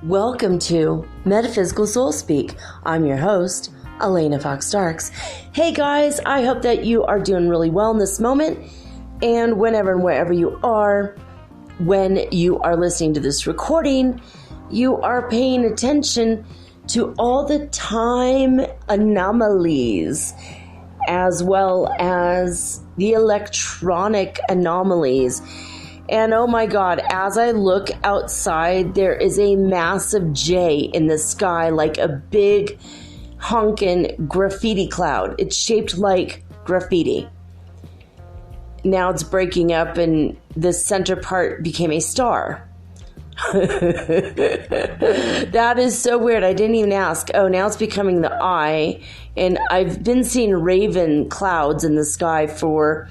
Welcome to Metaphysical Soul Speak. I'm your host, Elena Fox Starks. Hey guys, I hope that you are doing really well in this moment, and whenever and wherever you are, when you are listening to this recording, you are paying attention to all the time anomalies, as well as the electronic anomalies. And oh my God, as I look outside, there is a massive J in the sky, like a big honkin' graffiti cloud. It's shaped like graffiti. Now it's breaking up and the center part became a star. That is so weird. I didn't even ask. Oh, now it's becoming the eye. And I've been seeing raven clouds in the sky for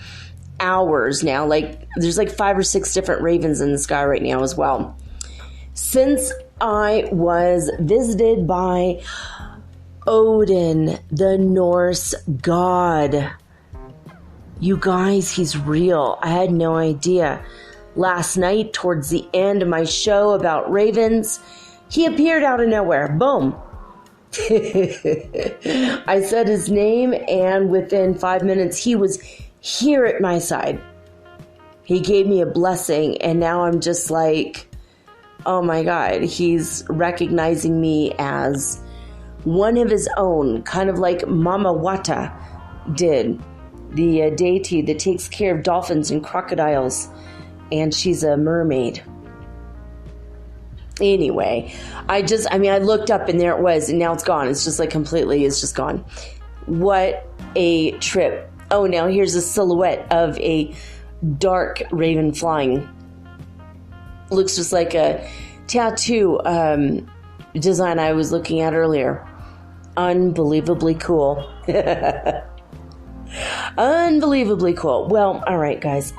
hours now. Like there's like 5 or 6 different ravens in the sky right now as well. Since I was visited by Odin, the Norse god. You guys, he's real. I had no idea. Last night, towards the end of my show about ravens, he appeared out of nowhere. Boom. I said his name, and within 5 minutes, he was here at my side. He gave me a blessing, and now I'm just like, oh my God, he's recognizing me as one of his own, kind of like Mama Wata did, the deity that takes care of dolphins and crocodiles, and she's a mermaid. Anyway, I looked up and there it was, and now it's gone. It's just like completely, it's just gone. What a trip. Oh, now here's a silhouette of a dark raven flying. Looks just like a tattoo design I was looking at earlier. Unbelievably cool. Unbelievably cool. Well, all right, guys.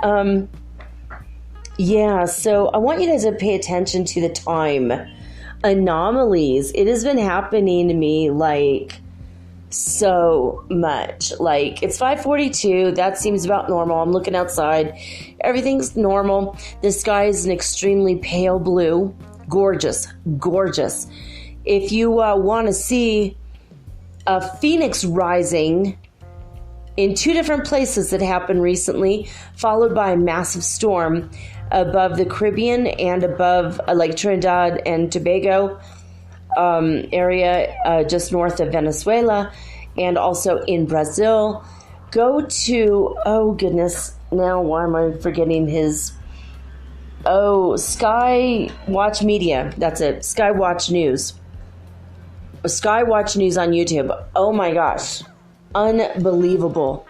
Yeah, so I want you guys to pay attention to the time anomalies. It has been happening to me like so much. Like it's 5:42. That seems about normal. I'm looking outside. Everything's normal. The sky is an extremely pale blue. Gorgeous, gorgeous. If you want to see a phoenix rising in 2 different places that happened recently, followed by a massive storm above the Caribbean and above like Trinidad and Tobago area, just north of Venezuela, and also in Brazil. Go to, oh goodness, now why am I forgetting his, Sky Watch Media. That's it, Sky Watch News. Sky Watch News on YouTube. Oh my gosh. Unbelievable.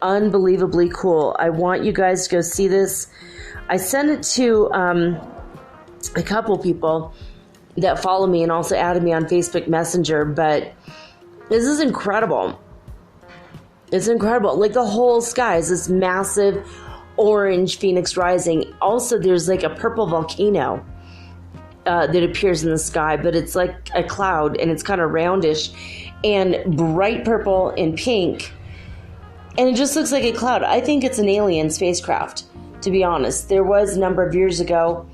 Unbelievably cool. I want you guys to go see this. I sent it to a couple people that follow me and also added me on Facebook Messenger, but this is incredible. It's incredible. Like the whole sky is this massive orange phoenix rising. Also, there's like a purple volcano that appears in the sky, but it's like a cloud and it's kind of roundish and bright purple and pink. And it just looks like a cloud. I think it's an alien spacecraft, to be honest. There was a number of years ago,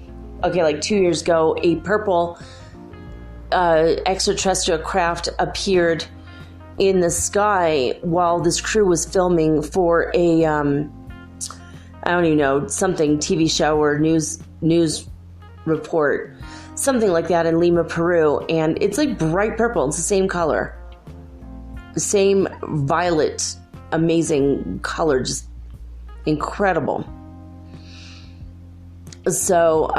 like 2 years ago, a purple extraterrestrial craft appeared in the sky while this crew was filming for a, I don't even know, something, TV show or news report, something like that in Lima, Peru. And it's like bright purple. It's the same color. The same violet, amazing color, just incredible. So,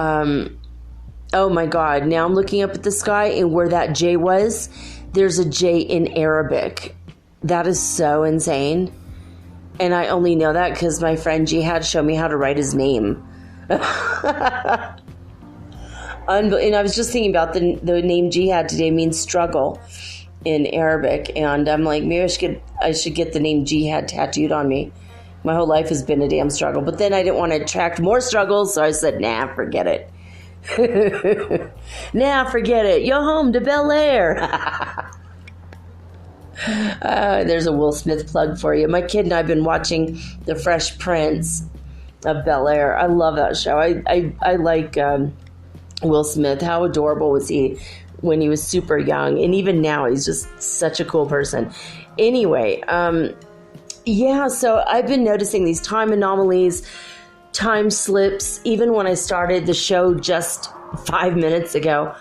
oh my God, now I'm looking up at the sky, and where that J was, there's a J in Arabic. That is so insane. And I only know that because my friend Jihad showed me how to write his name. And I was just thinking about the name Jihad today means struggle in Arabic. And I'm like, maybe I should get the name Jihad tattooed on me. My whole life has been a damn struggle. But then I didn't want to attract more struggles, so I said, nah, forget it. Nah, forget it. You're home to Bel Air. There's a Will Smith plug for you. My kid and I have been watching The Fresh Prince of Bel Air. I love that show. I like Will Smith. How adorable was he when he was super young? And even now, he's just such a cool person. Anyway, yeah, so I've been noticing these time anomalies, time slips. Even when I started the show just 5 minutes ago,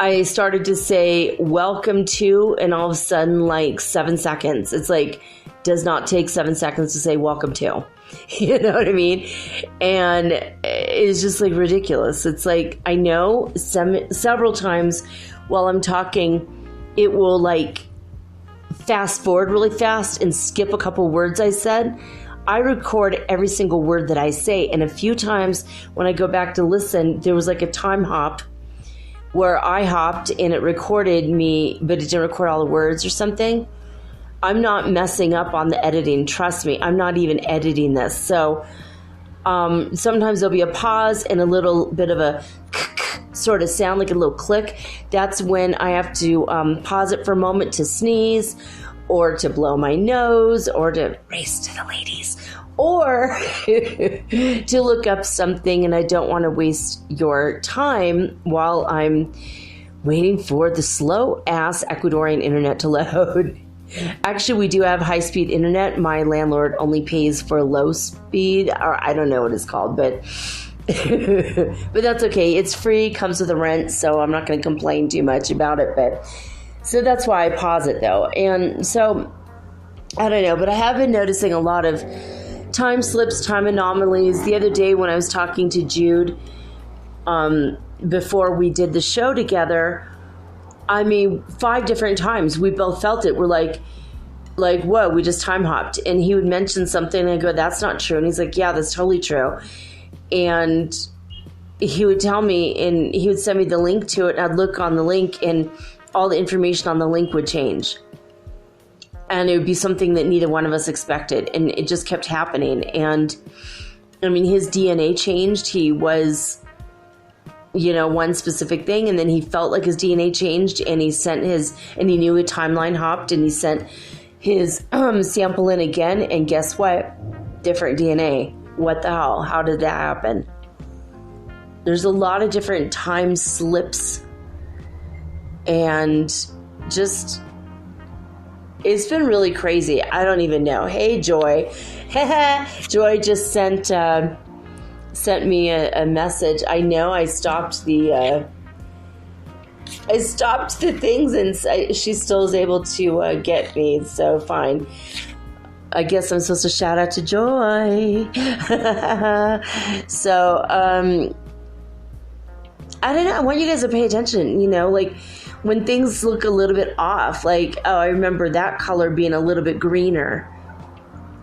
I started to say welcome to, and all of a sudden, like 7 seconds. It's like, does not take 7 seconds to say welcome to. You know what I mean? And it's just like ridiculous. It's like, I know several times while I'm talking, it will like fast forward really fast and skip a couple words I said. I record every single word that I say. And a few times when I go back to listen, there was like a time hop where I hopped and it recorded me, but it didn't record all the words or something. I'm not messing up on the editing. Trust me, I'm not even editing this. So sometimes there'll be a pause and a little bit of a sort of sound, like a little click. That's when I have to pause it for a moment to sneeze or to blow my nose or to race to the ladies or to look up something, and I don't want to waste your time while I'm waiting for the slow-ass Ecuadorian internet to load. Actually, we do have high-speed internet. My landlord only pays for low speed, or I don't know what it's called, but but that's okay. It's free, comes with a rent, so I'm not going to complain too much about it. But so that's why I pause it, though. And so, I don't know, but I have been noticing a lot of time slips, time anomalies. The other day when I was talking to Jude, before we did the show together, I mean, 5 different times we both felt it. We're like, whoa, we just time hopped. And he would mention something and I go, that's not true. And he's like, yeah, that's totally true. And he would tell me, and he would send me the link to it, and I'd look on the link and all the information on the link would change. And it would be something that neither one of us expected. And it just kept happening. And I mean, his DNA changed. He was, one specific thing. And then he felt like his DNA changed, and he he knew a timeline hopped, and he sent his sample in again. And guess what? Different DNA. What the hell? How did that happen? There's a lot of different time slips, and just, it's been really crazy. I don't even know. Hey, Joy. Joy just sent me a message. I know I stopped the things, and she still is able to get me. So fine. I guess I'm supposed to shout out to Joy. So, I don't know. I want you guys to pay attention, like when things look a little bit off, like, oh, I remember that color being a little bit greener.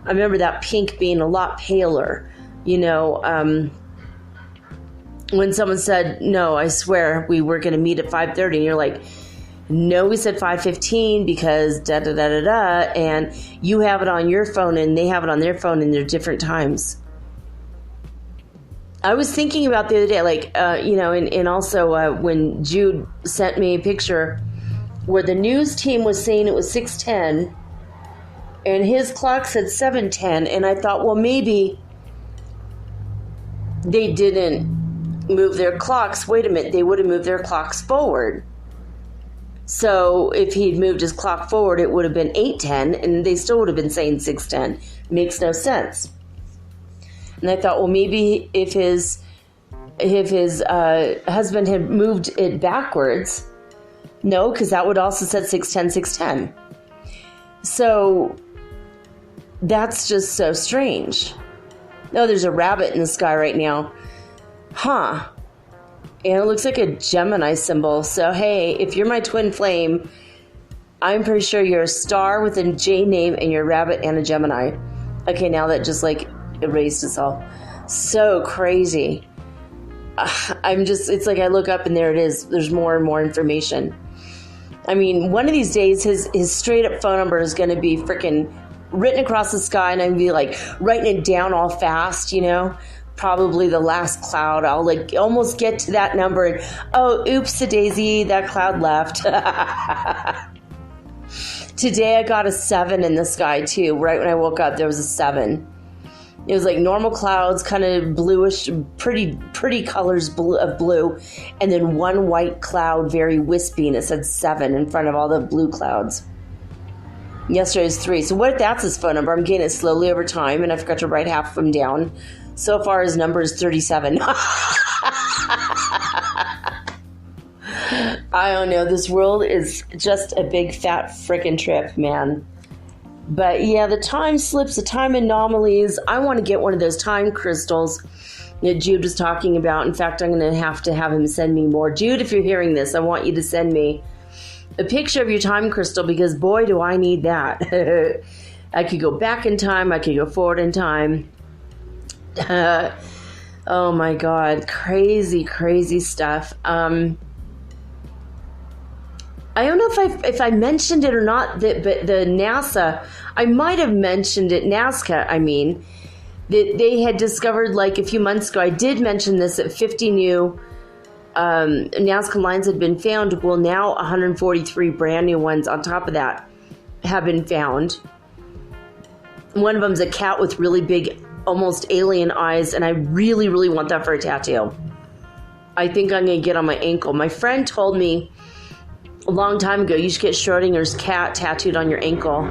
I remember that pink being a lot paler, when someone said, no, I swear we were going to meet at 5:30, and you're like, no, we said 5:15 because da-da-da-da-da, and you have it on your phone and they have it on their phone, and they're different times. I was thinking about the other day, like, and also when Jude sent me a picture where the news team was saying it was 6:10 and his clock said 7:10, and I thought, well, maybe they didn't move their clocks. Wait a minute, they would have moved their clocks forward. So if he'd moved his clock forward, it would have been 8:10, and they still would have been saying 6:10. Makes no sense. And I thought, well, maybe if his husband had moved it backwards, no, because that would also said 6:10, 6:10. So that's just so strange. No, there's a rabbit in the sky right now. Huh. And it looks like a Gemini symbol. So, hey, if you're my twin flame, I'm pretty sure you're a star with a J name and you're a rabbit and a Gemini. Okay, now that just like erased itself. So crazy. It's like I look up and there it is. There's more and more information. I mean, one of these days, his straight up phone number is going to be freaking written across the sky, and I'm going to be like writing it down all fast, you know? Probably the last cloud. I'll like almost get to that number and, oh, oops, a daisy, that cloud left. Today I got a 7 in the sky too. Right when I woke up, there was a 7. It was like normal clouds, kind of bluish, pretty colors of blue, and then one white cloud, very wispy, and it said 7 in front of all the blue clouds. Yesterday was 3. So what if that's his phone number? I'm getting it slowly over time, and I forgot to write half of them down. So far, his number is 37. I don't know. This world is just a big fat frickin' trip, man. But yeah, the time slips, the time anomalies. I want to get one of those time crystals that Jude was talking about. In fact, I'm going to have him send me more. Jude, if you're hearing this, I want you to send me a picture of your time crystal, because boy, do I need that. I could go back in time. I could go forward in time. Oh my God. Crazy, crazy stuff. I don't know if I mentioned it or not, but the NASA, I might have mentioned it, NASCA, I mean, that they had discovered like a few months ago, I did mention this, that 50 new Nazca lines had been found. Well, now 143 brand new ones on top of that have been found. One of them's a cat with really big, almost alien eyes, and I really, really want that for a tattoo. I think I'm going to get on my ankle. My friend told me a long time ago, you should get Schrodinger's cat tattooed on your ankle.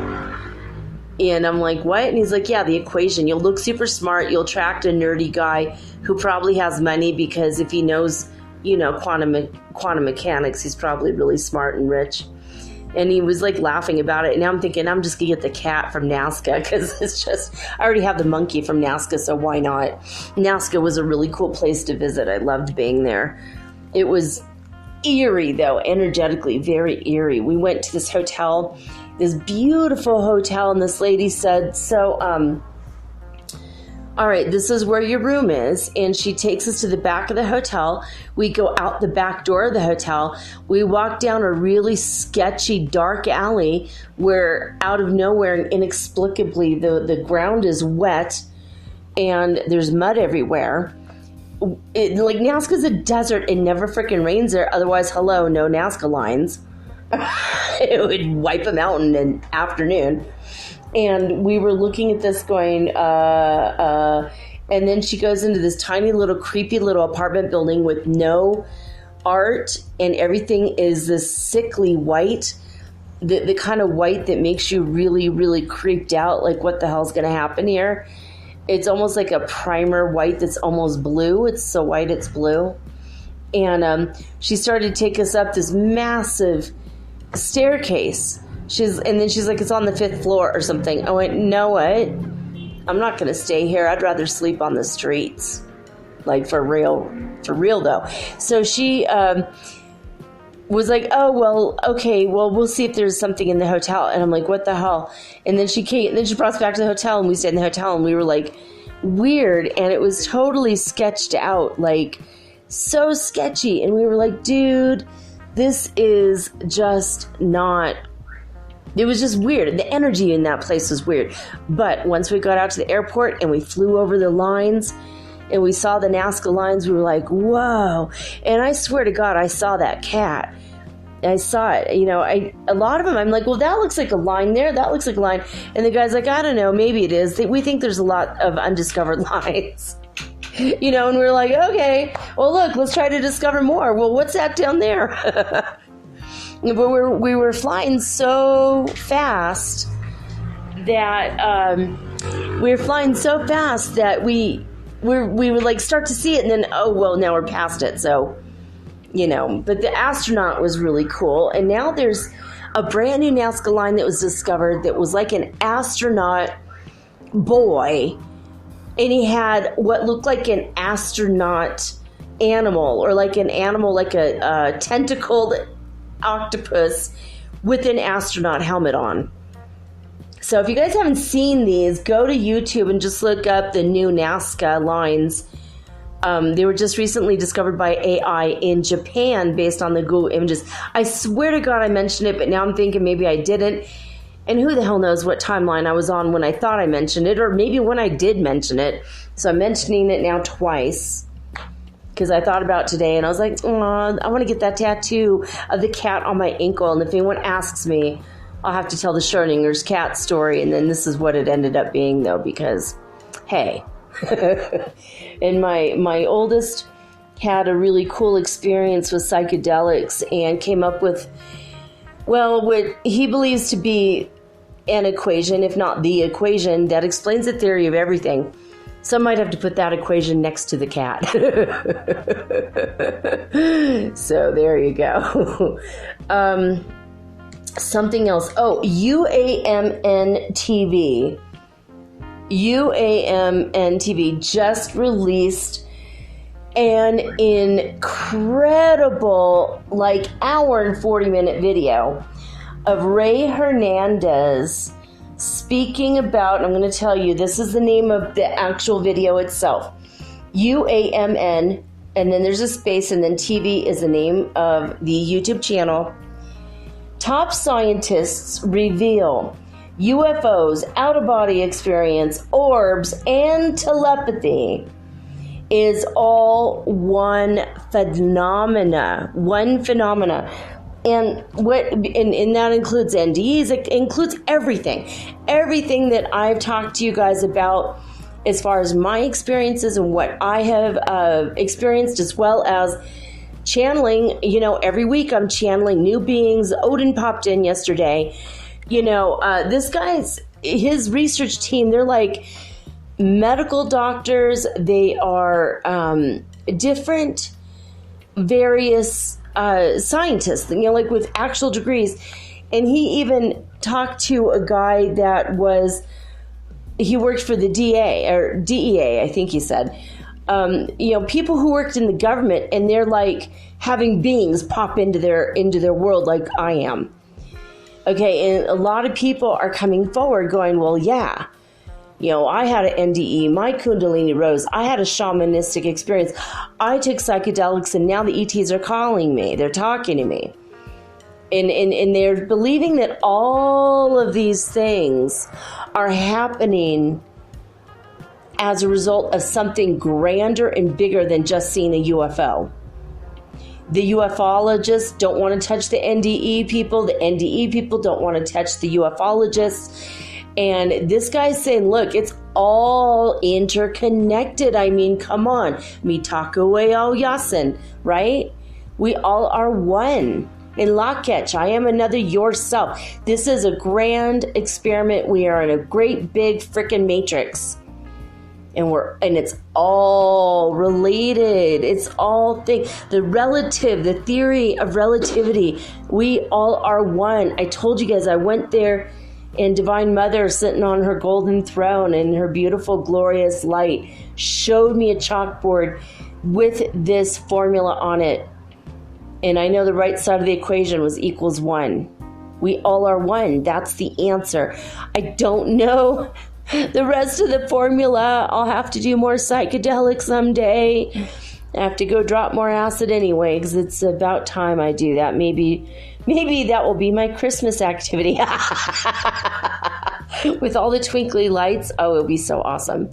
And I'm like, what? And he's like, yeah, the equation. You'll look super smart. You'll attract a nerdy guy who probably has money, because if he knows, you know, quantum mechanics, he's probably really smart and rich. And he was like laughing about it. And now I'm thinking, I'm just going to get the cat from Nazca, because it's just, I already have the monkey from Nazca, so why not? Nazca was a really cool place to visit. I loved being there. It was eerie, though, energetically, very eerie. We went to this hotel, this beautiful hotel, and this lady said, so, all right, this is where your room is. And she takes us to the back of the hotel. We go out the back door of the hotel. We walk down a really sketchy, dark alley where out of nowhere, inexplicably, the ground is wet and there's mud everywhere. Like, Nazca's a desert. It never freaking rains there. Otherwise, hello, no Nazca lines. It would wipe them out in an afternoon. And we were looking at this going, and then she goes into this tiny little creepy little apartment building with no art, and everything is this sickly white, the kind of white that makes you really, really creeped out. Like, what the hell's going to happen here? It's almost like a primer white that's almost blue. It's so white it's blue. And she started to take us up this massive staircase. And then she's like, it's on the 5th floor or something. I went, know what? I'm not going to stay here. I'd rather sleep on the streets. Like, for real though. So she was like, oh, well, okay, well, we'll see if there's something in the hotel. And I'm like, what the hell? And then she brought us back to the hotel, and we stayed in the hotel, and we were like, weird. And it was totally sketched out, like, so sketchy. And we were like, dude, this is just not. It was just weird. The energy in that place was weird. But once we got out to the airport and we flew over the lines and we saw the Nazca lines, we were like, whoa. And I swear to God, I saw that cat. I saw it. You know, a lot of them, I'm like, well, that looks like a line there. That looks like a line. And the guy's like, I don't know, maybe it is. We think there's a lot of undiscovered lines. You know, and we're like, okay, well, look, let's try to discover more. Well, what's that down there? But we were flying so fast that we would like start to see it, and then, oh, well, now we're past it. So, you know, but the astronaut was really cool. And now there's a brand new Nazca line that was discovered that was like an astronaut boy, and he had what looked like an astronaut animal, or like an animal, like a tentacled octopus with an astronaut helmet on. So if you guys haven't seen these, go to YouTube and just look up the new Nazca lines. They were just recently discovered by AI in Japan based on the Google images. I swear to God I mentioned it, but now I'm thinking maybe I didn't. And who the hell knows what timeline I was on when I thought I mentioned it, or maybe when I did mention it. So I'm mentioning it now twice because I thought about today and I was like, oh, I want to get that tattoo of the cat on my ankle. And if anyone asks me, I'll have to tell the Schrodinger's cat story. And then this is what it ended up being, though, because, hey. And my oldest had a really cool experience with psychedelics and came up with, well, what he believes to be an equation, if not the equation, that explains the theory of everything. So I might have to put that equation next to the cat. So there you go. Something else. Oh, UAMN TV. UAMN TV just released an incredible, like, hour and 40-minute video of Ray Hernandez speaking about, I'm going to tell you, this is the name of the actual video itself. UAMN, and then there's a space, and then TV is the name of the YouTube channel. Top scientists reveal UFOs, out-of-body experience, orbs, and telepathy is all one phenomena. And that includes NDEs, it includes everything. Everything that I've talked to you guys about as far as my experiences and what I have experienced, as well as channeling. You know, every week I'm channeling new beings. Odin popped in yesterday. You know, this guy's, his research team, they're like medical doctors. They are different, various scientists, you know, like with actual degrees. And he even talked to a guy that he worked for the DEA, I think he said. You know, people who worked in the government, and they're like having beings pop into their world like I am. Okay, and a lot of people are coming forward going, well, yeah, you know, I had an NDE, my Kundalini rose, I had a shamanistic experience, I took psychedelics, and now the ETs are calling me, they're talking to me. And they're believing that all of these things are happening as a result of something grander and bigger than just seeing a UFO. The ufologists don't want to touch the NDE people. The NDE people don't want to touch the ufologists. And this guy's saying, look, it's all interconnected. I mean, come on. Mitakuwe al Yasin, right? We all are one. In Lakech, I am another yourself. This is a grand experiment. We are in a great big freaking matrix. And it's all related. It's all the theory of relativity. We all are one. I told you guys, I went there, and Divine Mother, sitting on her golden throne in her beautiful, glorious light, showed me a chalkboard with this formula on it. And I know the right side of the equation was equals 1. We all are one. That's the answer. I don't know the rest of the formula. I'll have to do more psychedelics someday. I have to go drop more acid anyway, because it's about time I do that. Maybe that will be my Christmas activity. With all the twinkly lights. Oh, it'll be so awesome.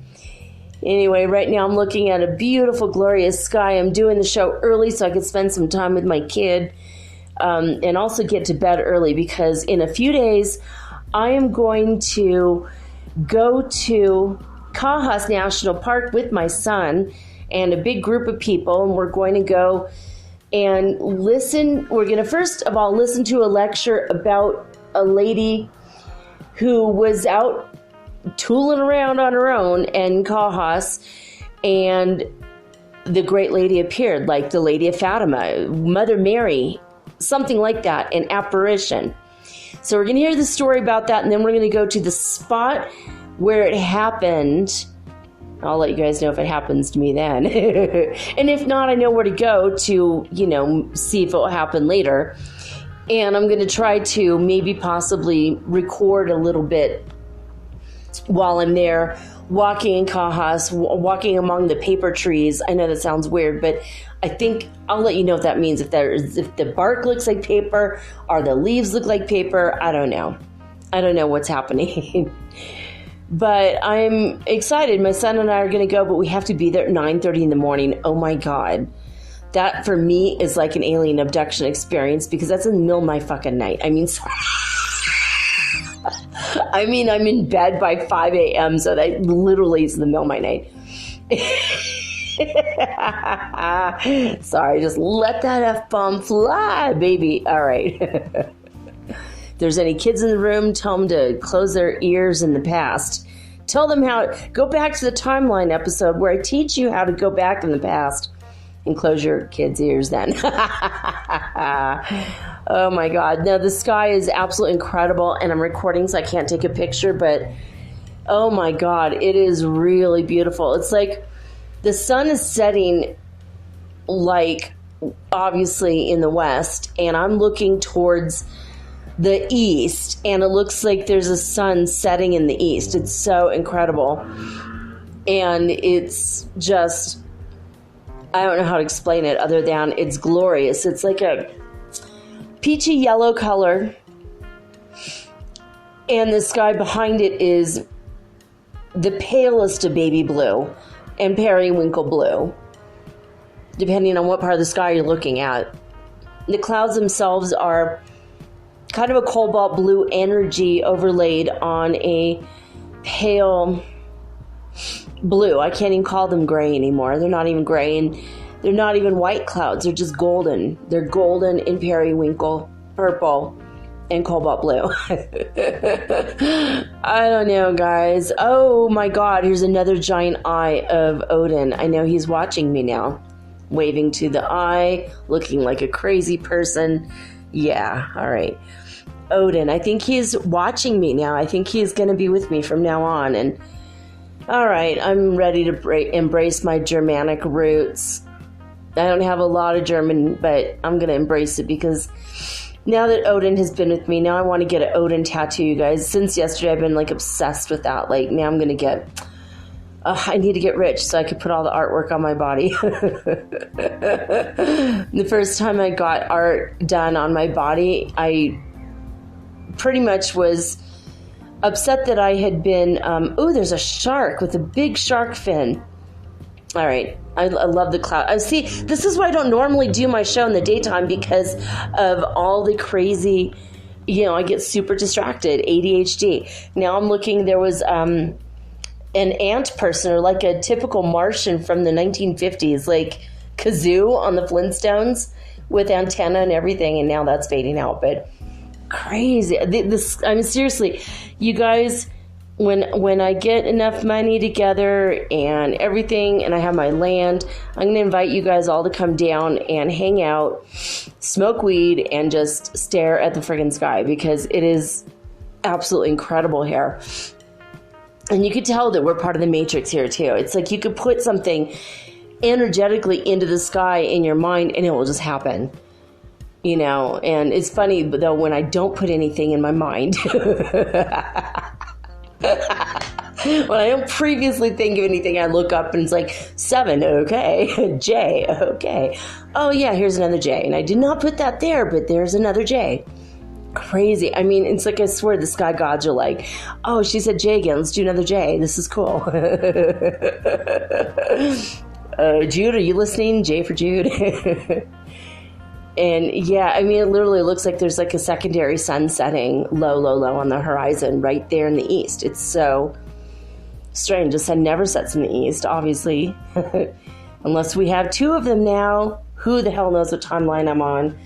Anyway, right now I'm looking at a beautiful, glorious sky. I'm doing the show early so I could spend some time with my kid, and also get to bed early, because in a few days I am going to go to Cajas National Park with my son and a big group of people, and we're going to go and listen. We're going to first of all listen to a lecture about a lady who was out tooling around on her own in Cajas, and the great lady appeared, like the Lady of Fatima, Mother Mary, something like that, an apparition. So we're going to hear the story about that, and then we're going to go to the spot where it happened. I'll let you guys know if it happens to me then. And if not, I know where to go to, see if it will happen later. And I'm going to try to maybe possibly record a little bit while I'm there, walking in Cajas, walking among the paper trees. I know that sounds weird, but I think I'll let you know what that means. If the bark looks like paper or the leaves look like paper, I don't know. I don't know what's happening. But I'm excited. My son and I are going to go, but we have to be there at 9:30 in the morning. Oh my God. That for me is like an alien abduction experience because that's in the middle of my fucking night. I mean, I'm in bed by 5 a.m. So that literally is in the middle of my night. Sorry, just let that F-bomb fly, baby. All right. If there's any kids in the room, tell them to close their ears in the past. Tell them go back to the timeline episode where I teach you how to go back in the past. And close your kids' ears then. Oh my God. No, the sky is absolutely incredible, and I'm recording so I can't take a picture, but oh my God, it is really beautiful. It's like the sun is setting, like, obviously in the west, and I'm looking towards the east, and it looks like there's a sun setting in the east. It's so incredible. And it's just, I don't know how to explain it other than it's glorious. It's like a peachy yellow color, and the sky behind it is the palest of baby blue and periwinkle blue, depending on what part of the sky you're looking at. The clouds themselves are kind of a cobalt blue energy overlaid on a pale blue. I can't even call them gray anymore. They're not even gray, and they're not even white clouds. They're just golden. They're golden in periwinkle, purple, and cobalt blue. I don't know, guys. Oh my God, here's another giant eye of Odin. I know he's watching me now, waving to the eye, looking like a crazy person. Yeah, all right. Odin, I think he's watching me now. I think he's going to be with me from now on, and all right, I'm ready to embrace my Germanic roots. I don't have a lot of German, but I'm going to embrace it because now that Odin has been with me, now I want to get an Odin tattoo, you guys. Since yesterday, I've been like obsessed with that. Like, now I'm going to get, I need to get rich so I could put all the artwork on my body. The first time I got art done on my body, I pretty much was upset that I had been, there's a shark with a big shark fin. All right. I love the cloud. See, this is why I don't normally do my show in the daytime because of all the crazy, I get super distracted, ADHD. Now I'm looking, there was an ant person, or like a typical Martian from the 1950s, like Kazoo on the Flintstones with antenna and everything, and now that's fading out, but crazy. Seriously, you guys, when I get enough money together and everything, and I have my land, I'm going to invite you guys all to come down and hang out, smoke weed, and just stare at the friggin' sky, because it is absolutely incredible here. And you could tell that we're part of the matrix here too. It's like you could put something energetically into the sky in your mind and it will just happen. And it's funny though when I don't put anything in my mind. When I don't previously think of anything, I look up and it's like 7, okay, J, okay. Oh yeah, here's another J. And I did not put that there, but there's another J. Crazy. I mean, it's like I swear the sky gods are like, oh, she said J again. Let's do another J. This is cool. Jude, are you listening? J for Jude. And yeah, I mean, it literally looks like there's like a secondary sun setting low on the horizon right there in the east. It's so strange. The sun never sets in the east, obviously. Unless we have 2 of them now. Who the hell knows what timeline I'm on?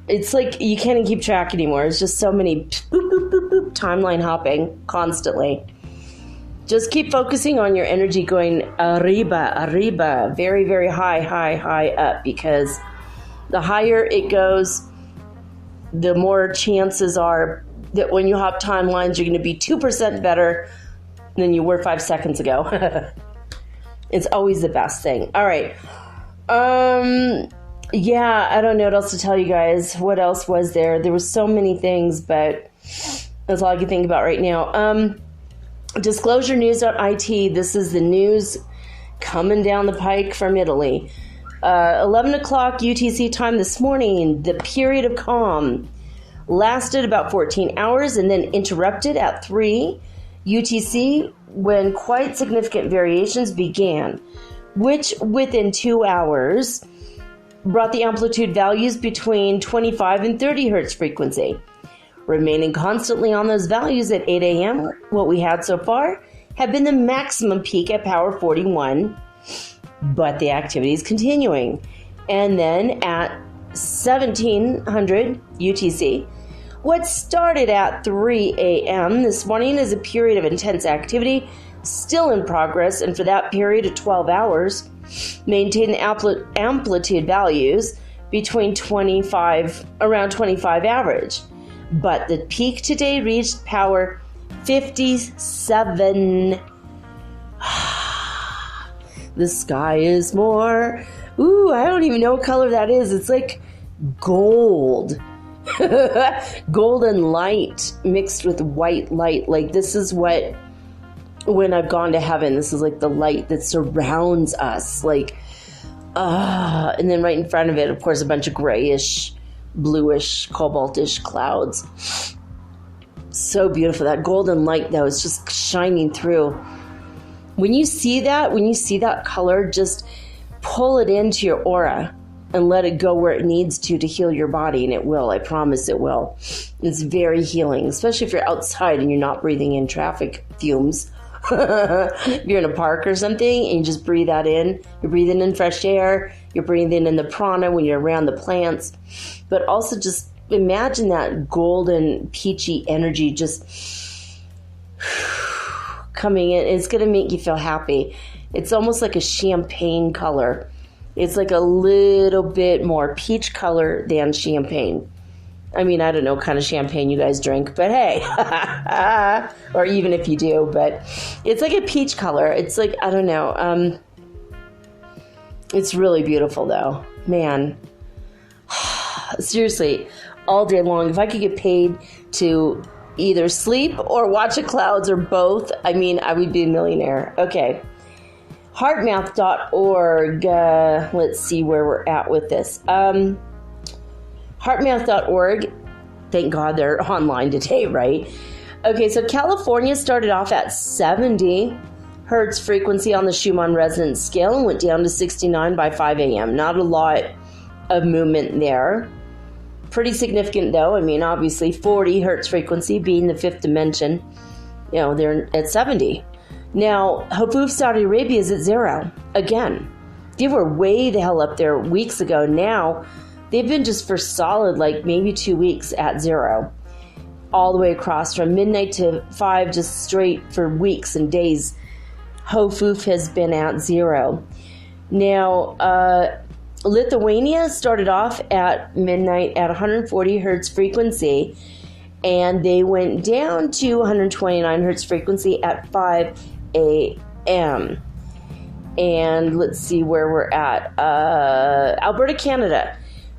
It's like you can't even keep track anymore. It's just so many boop, boop, boop, boop, timeline hopping constantly. Just keep focusing on your energy going arriba, very, very high up, because the higher it goes, the more chances are that when you hop timelines, you're going to be 2% better than you were 5 seconds ago. It's always the best thing. All right. Yeah, I don't know what else to tell you guys. What else was there? There was so many things, but that's all I can think about right now. Disclosurenews.it. This is the news coming down the pike from Italy. 11 o'clock UTC time this morning. The period of calm lasted about 14 hours and then interrupted at 3 UTC when quite significant variations began, which within 2 hours brought the amplitude values between 25 and 30 Hertz frequency. Remaining constantly on those values at 8 a.m., what we had so far had been the maximum peak at power 41, but the activity is continuing. And then at 1700 UTC, what started at 3 a.m. this morning is a period of intense activity still in progress, and for that period of 12 hours, maintain amplitude values between around 25 average. But the peak today reached power 57. The sky is more. Ooh, I don't even know what color that is. It's like gold. Golden light mixed with white light. Like this is what, when I've gone to heaven, this is like the light that surrounds us. Like, and then right in front of it, of course, a bunch of grayish, bluish, cobaltish clouds. So beautiful. That golden light, though, is just shining through. When you see that color, just pull it into your aura and let it go where it needs to heal your body, and it will. I promise it will. It's very healing, especially if you're outside and you're not breathing in traffic fumes. If you're in a park or something and you just breathe that in, you're breathing in fresh air, you're breathing in the prana when you're around the plants, but also just imagine that golden peachy energy just coming in. It's going to make you feel happy. It's almost like a champagne color. It's like a little bit more peach color than champagne. I mean, I don't know what kind of champagne you guys drink, but hey, or even if you do, but it's like a peach color. It's like, I don't know. It's really beautiful though, man. Seriously, all day long, if I could get paid to either sleep or watch the clouds or both, I mean, I would be a millionaire. Okay. Heartmath.org. Let's see where we're at with this. Heartmath.org. Thank God they're online today, right? Okay, so California started off at 70 Hertz frequency on the Schumann Resonance scale and went down to 69 by 5 a.m. Not a lot of movement there. Pretty significant, though. I mean, obviously, 40 Hertz frequency being the fifth dimension. You know, they're at 70. Now, Hafuf, Saudi Arabia is at 0. Again, they were way the hell up there weeks ago. Now, they've been just for solid, like maybe 2 weeks at 0. All the way across from midnight to 5, just straight for weeks and days. Hafuf has been at 0. Now, Lithuania started off at midnight at 140 Hertz frequency, and they went down to 129 Hertz frequency at 5 a.m. And let's see where we're at. Alberta, Canada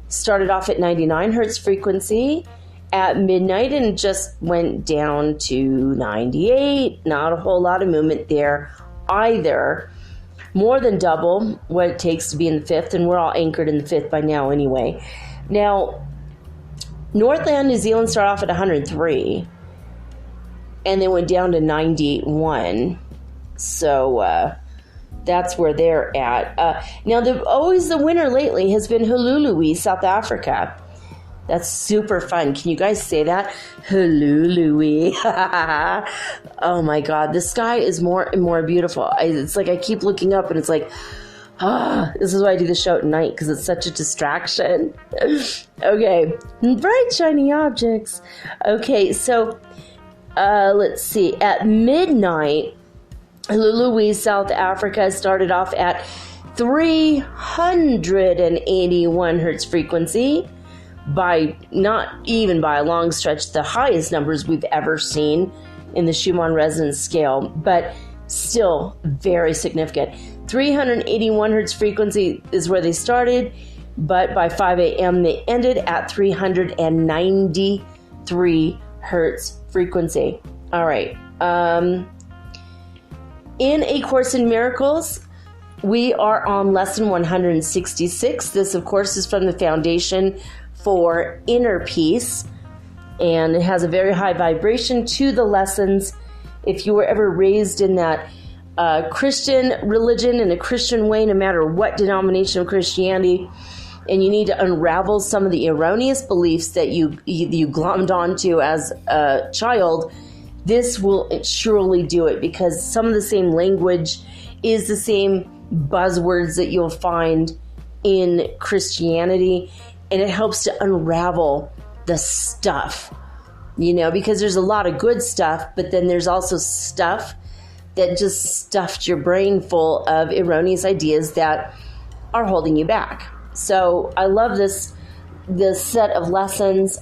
started off at 99 Hertz frequency at midnight and just went down to 98. Not a whole lot of movement there either. More than double what it takes to be in the fifth, and we're all anchored in the fifth by now anyway. Now, Northland, New Zealand started off at 103, and they went down to 91. So that's where they're at. Now, always the winner lately has been Hulului, South Africa. That's super fun. Can you guys say that? Hulului. Oh my God. The sky is more and more beautiful. It's like I keep looking up and it's like, this is why I do the show at night, because it's such a distraction. Okay. Bright, shiny objects. Okay, so let's see. At midnight, Hulului, South Africa started off at 381 Hertz frequency. By not even by a long stretch the highest numbers we've ever seen in the Schumann Resonance scale, but still very significant. 381 Hertz frequency is where they started, but by 5 a.m. they ended at 393 Hertz frequency. All right. In A Course in Miracles, we are on lesson 166. This, of course, is from the Foundation for Inner Peace, and it has a very high vibration to the lessons. If you were ever raised in that Christian religion, in a Christian way, no matter what denomination of Christianity, and you need to unravel some of the erroneous beliefs that you glommed onto as a child, this will surely do it, because some of the same language is the same buzzwords that you'll find in Christianity, and it helps to unravel the stuff, because there's a lot of good stuff, but then there's also stuff that just stuffed your brain full of erroneous ideas that are holding you back. So I love this set of lessons.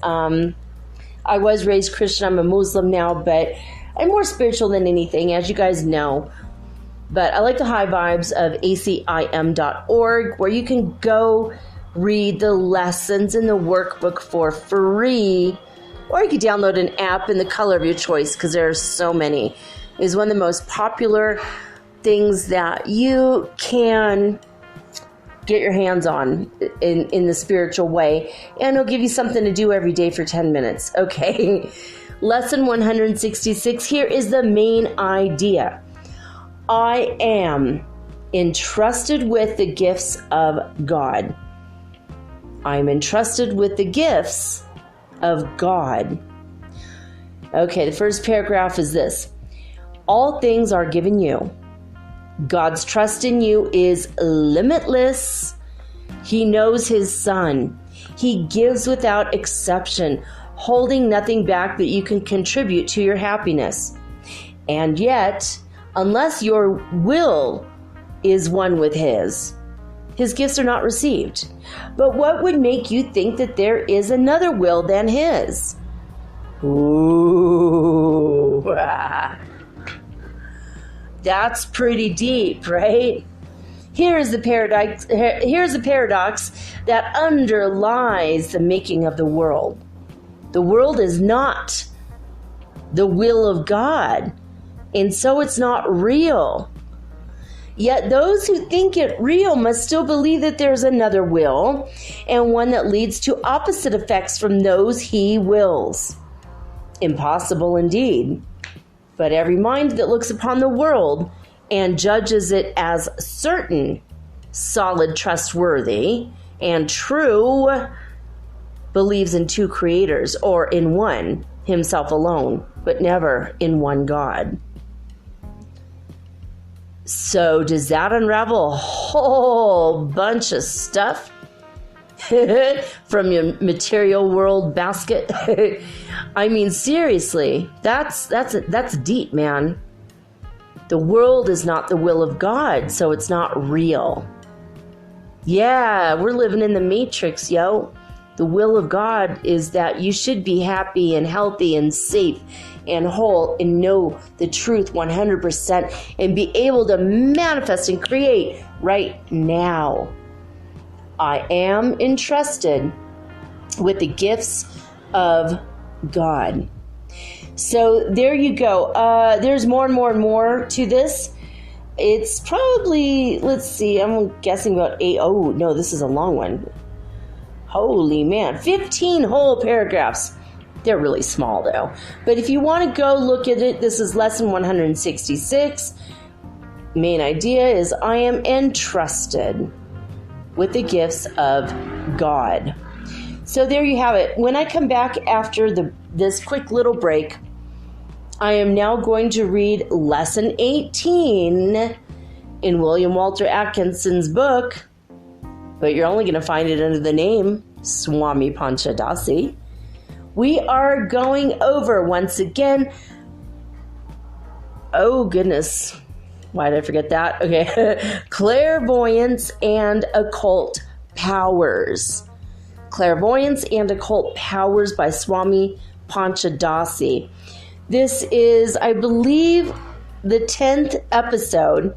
I was raised Christian. I'm a Muslim now, but I'm more spiritual than anything, as you guys know. But I like the high vibes of acim.org, where you can go read the lessons in the workbook for free, or you can download an app in the color of your choice, because there are so many. It is one of the most popular things that you can get your hands on in the spiritual way, and it'll give you something to do every day for 10 minutes. Okay. Lesson 166. Here is the main idea. I am entrusted with the gifts of God. I'm entrusted with the gifts of God. Okay, the first paragraph is this. All things are given you. God's trust in you is limitless. He knows his son. He gives without exception, holding nothing back that you can contribute to your happiness. And yet, unless your will is one with his gifts are not received. But what would make you think that there is another will than his? Ooh. That's pretty deep, right? Here's the paradox that underlies the making of the world. The world is not the will of God, and so it's not real. Yet those who think it real must still believe that there's another will, and one that leads to opposite effects from those he wills. Impossible indeed. But every mind that looks upon the world and judges it as certain, solid, trustworthy, and true, believes in two creators, or in one, himself alone, but never in one God. So does that unravel a whole bunch of stuff from your material world basket? I mean, seriously, that's deep, man. The world is not the will of God, so it's not real. Yeah, we're living in the Matrix, yo. The will of God is that you should be happy and healthy and safe and whole and know the truth 100% and be able to manifest and create right now. I am entrusted with the gifts of God. So there you go. There's more and more and more to this. It's probably, let's see, I'm guessing about 8. Oh, no, this is a long one. Holy man, 15 whole paragraphs. They're really small, though. But if you want to go look at it, this is lesson 166. Main idea is I am entrusted with the gifts of God. So there you have it. When I come back after this quick little break, I am now going to read lesson 18 in William Walter Atkinson's book, but you're only going to find it under the name Swami Panchadasi. We are going over once again. Oh, goodness. Why did I forget that? Okay. Clairvoyance and Occult Powers. Clairvoyance and Occult Powers by Swami Panchadasi. This is, I believe, the 10th episode.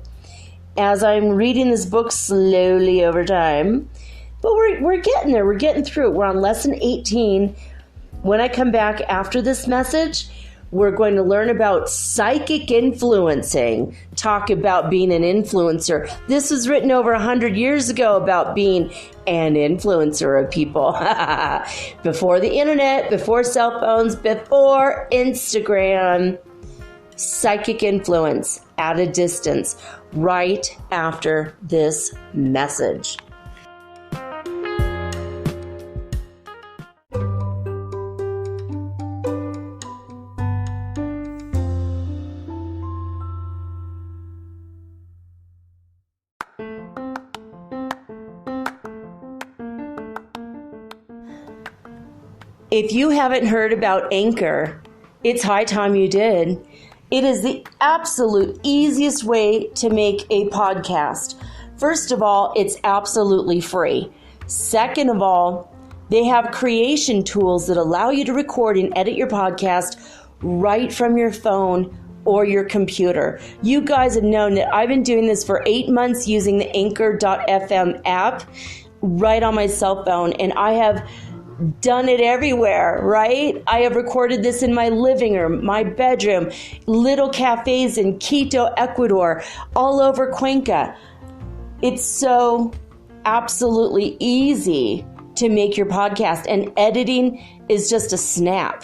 As I'm reading this book slowly over time, But we're getting there. We're getting through it. We're on lesson 18. When I come back after this message, we're going to learn about psychic influencing, talk about being an influencer. This was written over 100 years ago about being an influencer of people. Before the internet, before cell phones, before Instagram. Psychic influence at a distance, right after this message. If you haven't heard about Anchor, it's high time you did. It is the absolute easiest way to make a podcast. First of all, it's absolutely free. Second of all, they have creation tools that allow you to record and edit your podcast right from your phone or your computer. You guys have known that I've been doing this for 8 months using the Anchor.fm app right on my cell phone, and I have done it everywhere, right? I have recorded this in my living room, my bedroom, little cafes in Quito, Ecuador, all over Cuenca. It's so absolutely easy to make your podcast, and editing is just a snap.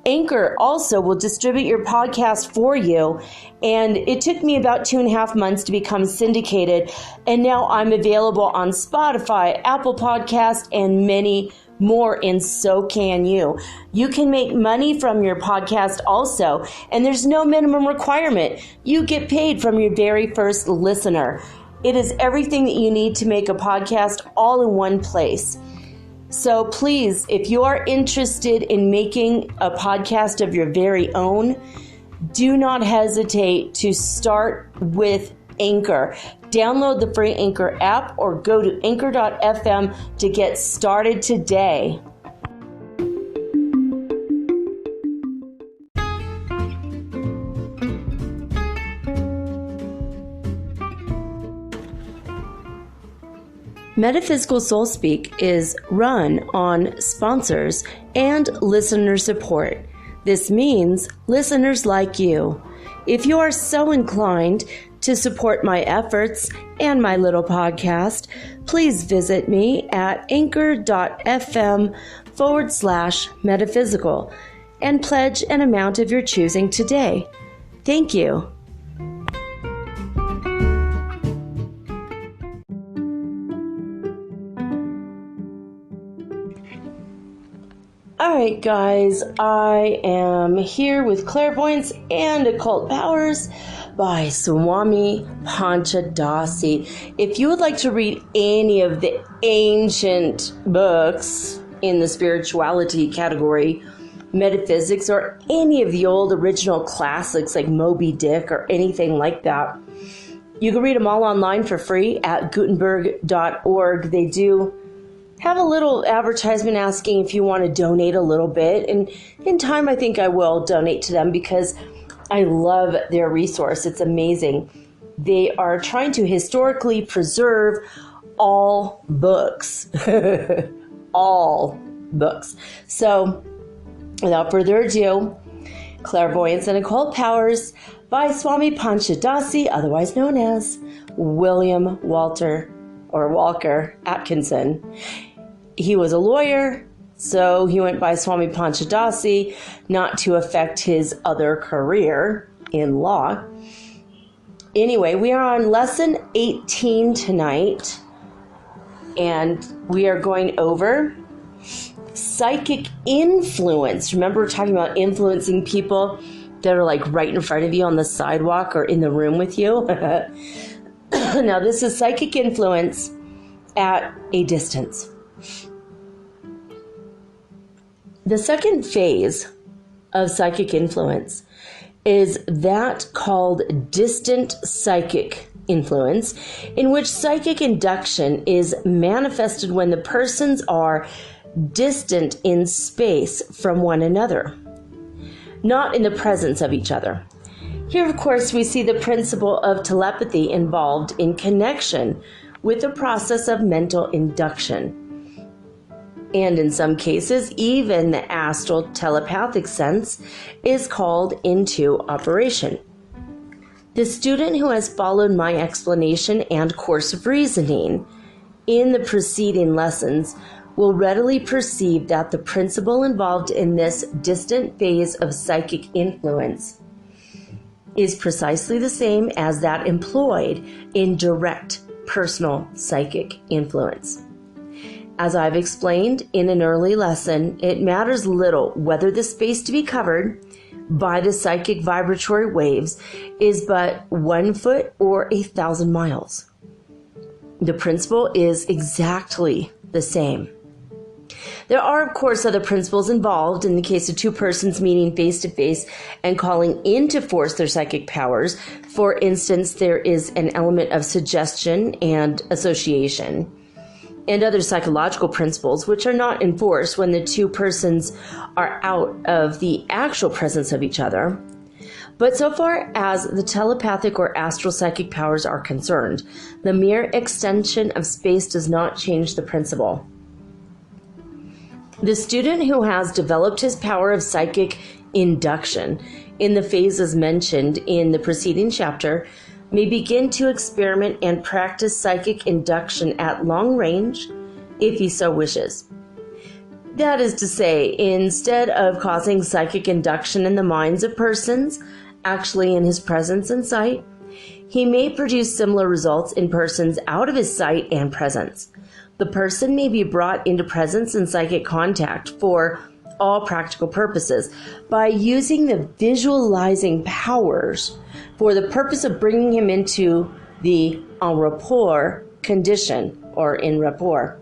Anchor also will distribute your podcast for you, and it took me about 2.5 months to become syndicated, and now I'm available on Spotify, Apple Podcast, and many more, and so can you. You can make money from your podcast also, and there's no minimum requirement. You get paid from your very first listener. It is everything that you need to make a podcast all in one place. So please, if you are interested in making a podcast of your very own, do not hesitate to start with Anchor. Download the free Anchor app or go to anchor.fm to get started today. Metaphysical Soul Speak is run on sponsors and listener support. This means listeners like you. If you are so inclined to support my efforts and my little podcast, please visit me at anchor.fm/metaphysical and pledge an amount of your choosing today. Thank you. All right, guys, I am here with Clairvoyance and Occult Powers by Swami Panchadasi. If you would like to read any of the ancient books in the spirituality category, metaphysics, or any of the old original classics like Moby Dick or anything like that, you can read them all online for free at Gutenberg.org. They do have a little advertisement asking if you want to donate a little bit, and in time I think I will donate to them because I love their resource. It's amazing. They are trying to historically preserve all books. All books. So without further ado, Clairvoyance and Occult Powers by Swami Panchadasi, otherwise known as William Walker Atkinson. He was a lawyer, so he went by Swami Panchadasi, not to affect his other career in law. Anyway, we are on lesson 18 tonight, and we are going over psychic influence. Remember, we're talking about influencing people that are like right in front of you on the sidewalk or in the room with you. Now, this is psychic influence at a distance. The second phase of psychic influence is that called distant psychic influence, in which psychic induction is manifested when the persons are distant in space from one another, not in the presence of each other. Here, of course, we see the principle of telepathy involved in connection with the process of mental induction. And in some cases, even the astral telepathic sense is called into operation. The student who has followed my explanation and course of reasoning in the preceding lessons will readily perceive that the principle involved in this distant phase of psychic influence is precisely the same as that employed in direct personal psychic influence. As I've explained in an early lesson, it matters little whether the space to be covered by the psychic vibratory waves is but 1 foot or 1,000 miles. The principle is exactly the same. There are, of course, other principles involved in the case of two persons meeting face to face and calling into force their psychic powers. For instance, there is an element of suggestion and association, and other psychological principles which are not enforced when the two persons are out of the actual presence of each other. But so far as the telepathic or astral psychic powers are concerned, the mere extension of space does not change the principle. The student who has developed his power of psychic induction in the phases mentioned in the preceding chapter may begin to experiment and practice psychic induction at long range if he so wishes. That is to say, instead of causing psychic induction in the minds of persons actually in his presence and sight, he may produce similar results in persons out of his sight and presence. The person may be brought into presence and psychic contact for all practical purposes by using the visualizing powers for the purpose of bringing him into the en rapport condition, or in rapport.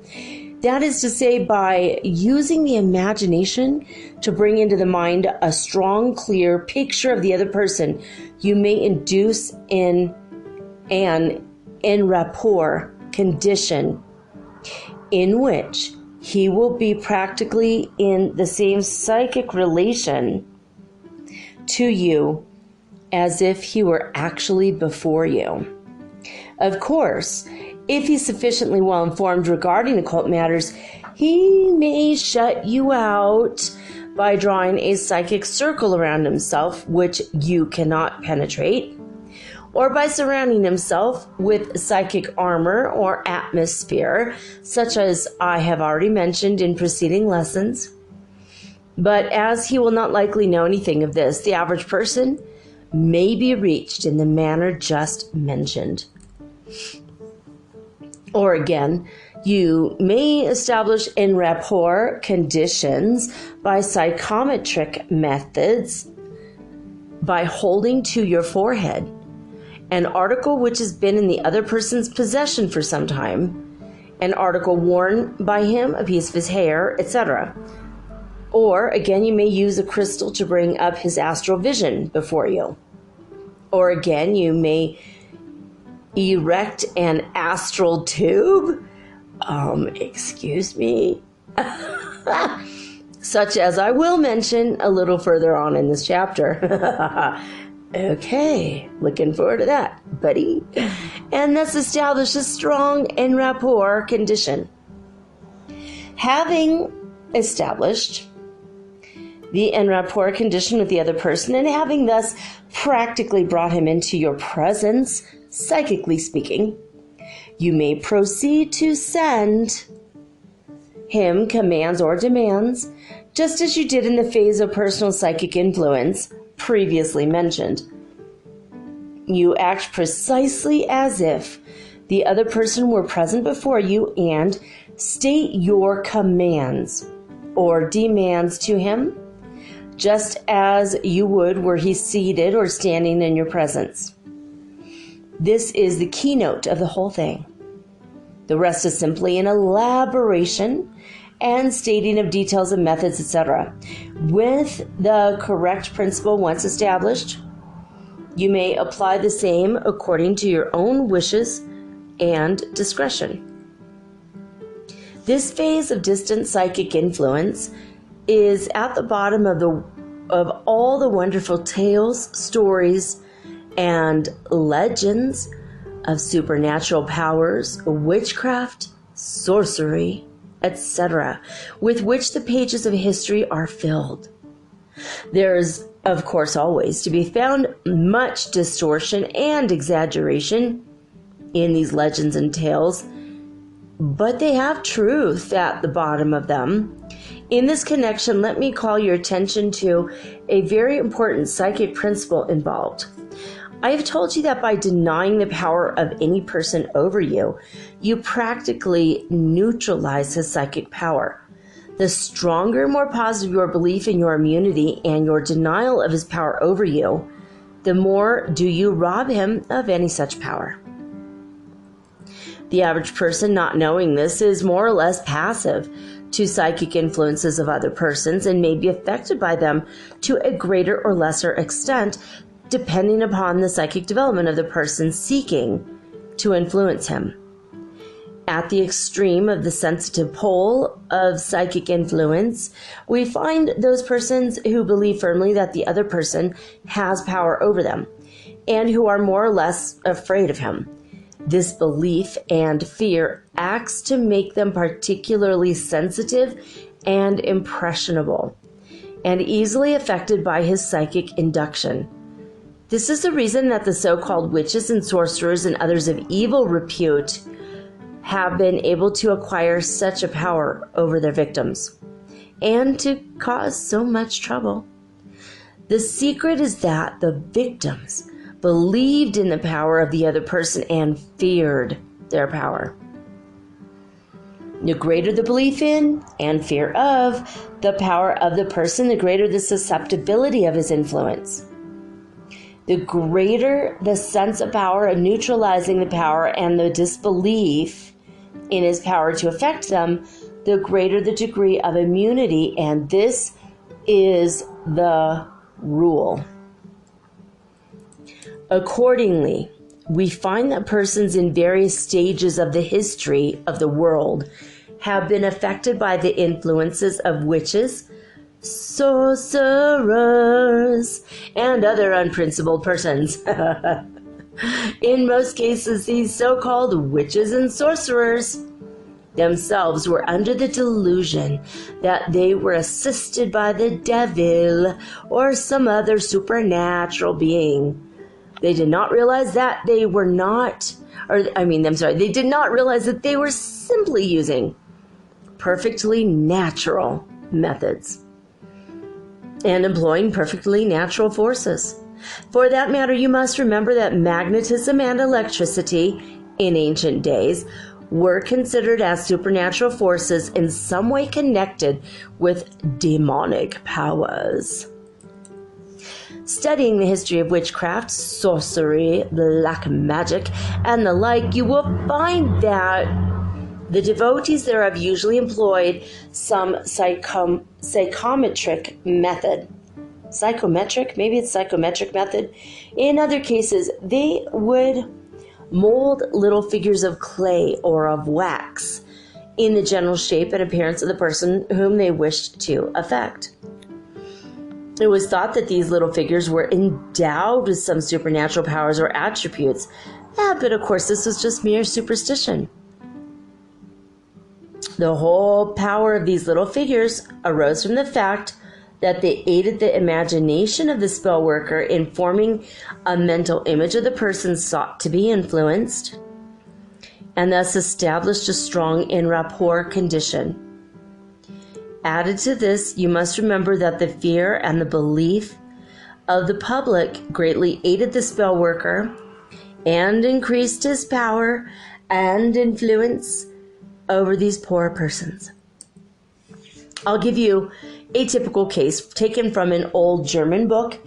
That is to say, by using the imagination to bring into the mind a strong, clear picture of the other person, you may induce in an en rapport condition in which he will be practically in the same psychic relation to you as if he were actually before you. Of course, if he's sufficiently well informed regarding occult matters, he may shut you out by drawing a psychic circle around himself, which you cannot penetrate, or by surrounding himself with psychic armor or atmosphere, such as I have already mentioned in preceding lessons. But as he will not likely know anything of this, the average person may be reached in the manner just mentioned. Or again, you may establish en rapport conditions by psychometric methods by holding to your forehead an article which has been in the other person's possession for some time, an article worn by him, a piece of his hair, etc. Or, again, you may use a crystal to bring up his astral vision before you. Or, again, you may erect an astral tube, excuse me, such as I will mention a little further on in this chapter. Okay, looking forward to that, buddy. And thus establish a strong en rapport condition. Having established the en rapport condition with the other person, and having thus practically brought him into your presence, psychically speaking, you may proceed to send him commands or demands, just as you did in the phase of personal psychic influence previously mentioned. You act precisely as if the other person were present before you and state your commands or demands to him, just as you would were he seated or standing in your presence. This is the keynote of the whole thing. The rest is simply an elaboration and stating of details and methods, etc. With the correct principle once established, you may apply the same according to your own wishes and discretion. This phase of distant psychic influence is at the bottom of all the wonderful tales, stories, and legends of supernatural powers, witchcraft, sorcery, etc., with which the pages of history are filled. There's, of course, always to be found much distortion and exaggeration in these legends and tales, but they have truth at the bottom of them. In this connection, let me call your attention to a very important psychic principle involved. I have told you that by denying the power of any person over you, you practically neutralize his psychic power. The stronger, more positive your belief in your immunity and your denial of his power over you, the more do you rob him of any such power. The average person, not knowing this, is more or less passive to psychic influences of other persons and may be affected by them to a greater or lesser extent, depending upon the psychic development of the person seeking to influence him. At the extreme of the sensitive pole of psychic influence, we find those persons who believe firmly that the other person has power over them and who are more or less afraid of him. This belief and fear acts to make them particularly sensitive and impressionable, and easily affected by his psychic induction. This is the reason that the so-called witches and sorcerers and others of evil repute have been able to acquire such a power over their victims, and to cause so much trouble. The secret is that the victims believed in the power of the other person and feared their power. The greater the belief in and fear of the power of the person, the greater the susceptibility of his influence. The greater the sense of power of neutralizing the power and the disbelief in his power to affect them, the greater the degree of immunity, and this is the rule. Accordingly, we find that persons in various stages of the history of the world have been affected by the influences of witches, sorcerers, and other unprincipled persons. In most cases, these so-called witches and sorcerers themselves were under the delusion that they were assisted by the devil or some other supernatural being. They did not realize that they did not realize that they were simply using perfectly natural methods and employing perfectly natural forces. For that matter, you must remember that magnetism and electricity in ancient days were considered as supernatural forces in some way connected with demonic powers. Studying the history of witchcraft, sorcery, black magic, and the like, you will find that the devotees thereof usually employed some psychometric method. Maybe it's psychometric method. In other cases, they would mold little figures of clay or of wax in the general shape and appearance of the person whom they wished to affect. It was thought that these little figures were endowed with some supernatural powers or attributes, but of course this was just mere superstition. The whole power of these little figures arose from the fact that they aided the imagination of the spell worker in forming a mental image of the person sought to be influenced, and thus established a strong en rapport condition. Added to this, you must remember that the fear and the belief of the public greatly aided the spell worker and increased his power and influence over these poor persons. I'll give you a typical case taken from an old German book,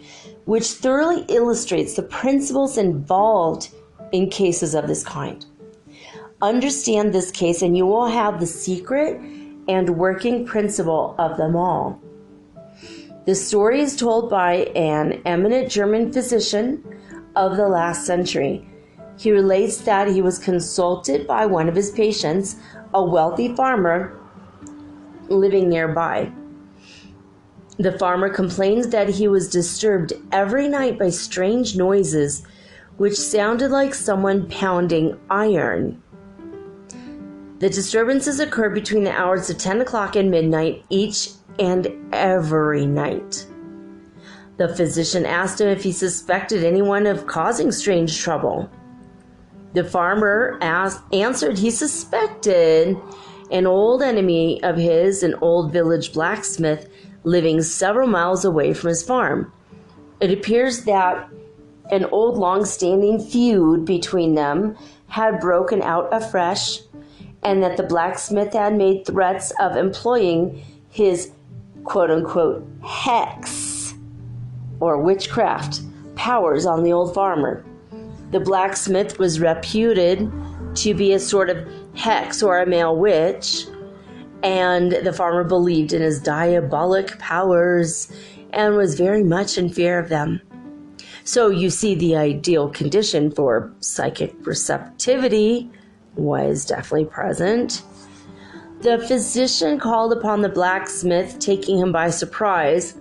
which thoroughly illustrates the principles involved in cases of this kind. Understand this case and you will have the secret and working principle of them all. The story is told by an eminent German physician of the last century. He relates that he was consulted by one of his patients, a wealthy farmer living nearby. The farmer complained that he was disturbed every night by strange noises which sounded like someone pounding iron. The disturbances occurred between the hours of 10 o'clock and midnight each and every night. The physician asked him if he suspected anyone of causing strange trouble. The farmer answered he suspected an old enemy of his, an old village blacksmith living several miles away from his farm. It appears that an old long-standing feud between them had broken out afresh, and that the blacksmith had made threats of employing his quote-unquote hex, or witchcraft, powers on the old farmer. The blacksmith was reputed to be a sort of hex or a male witch, and the farmer believed in his diabolic powers and was very much in fear of them. So you see, the ideal condition for psychic receptivity was definitely present. The physician called upon the blacksmith, taking him by surprise,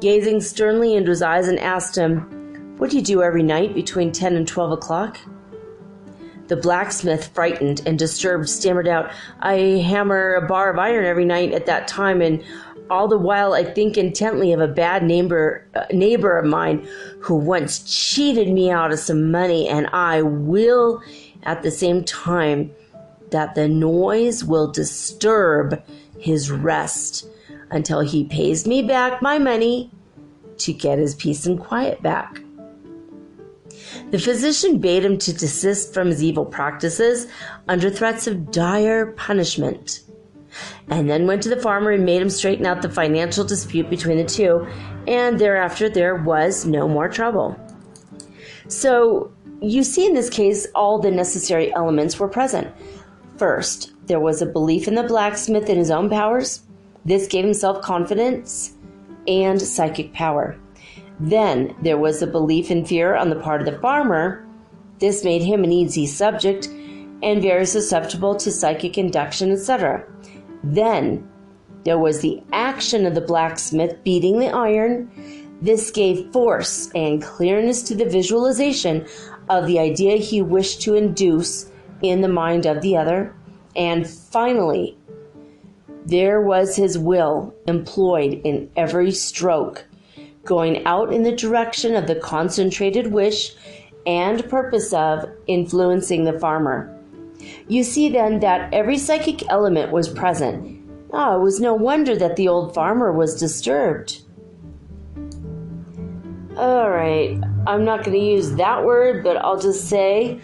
gazing sternly into his eyes, and asked him, "What do you do every night between 10 and 12 o'clock?" The blacksmith, frightened and disturbed, stammered out, "I hammer a bar of iron every night at that time, and all the while I think intently of a bad neighbor of mine who once cheated me out of some money, and I will at the same time that the noise will disturb his rest until he pays me back my money to get his peace and quiet back." The physician bade him to desist from his evil practices under threats of dire punishment, and then went to the farmer and made him straighten out the financial dispute between the two, and thereafter there was no more trouble. So you see, in this case, all the necessary elements were present. First, there was a belief in the blacksmith and his own powers. This gave him self-confidence and psychic power. Then there was a belief in fear on the part of the farmer. This made him an easy subject and very susceptible to psychic induction, etc. Then there was the action of the blacksmith beating the iron. This gave force and clearness to the visualization of the idea he wished to induce in the mind of the other. And finally, there was his will employed in every stroke, going out in the direction of the concentrated wish and purpose of influencing the farmer. You see then that every psychic element was present. It was no wonder that the old farmer was disturbed. All right, I'm not going to use that word, but I'll just say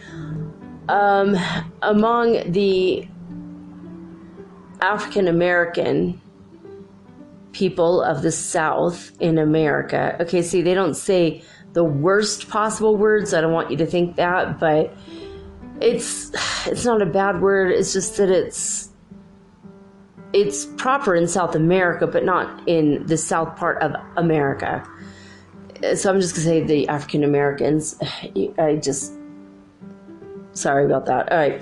among the African American people of the South in America, okay, see, they don't say the worst possible words. I don't want you to think that, but it's not a bad word. It's just that it's proper in South America, but not in the South part of America. So I'm just going to say the African Americans. Sorry about that. All right.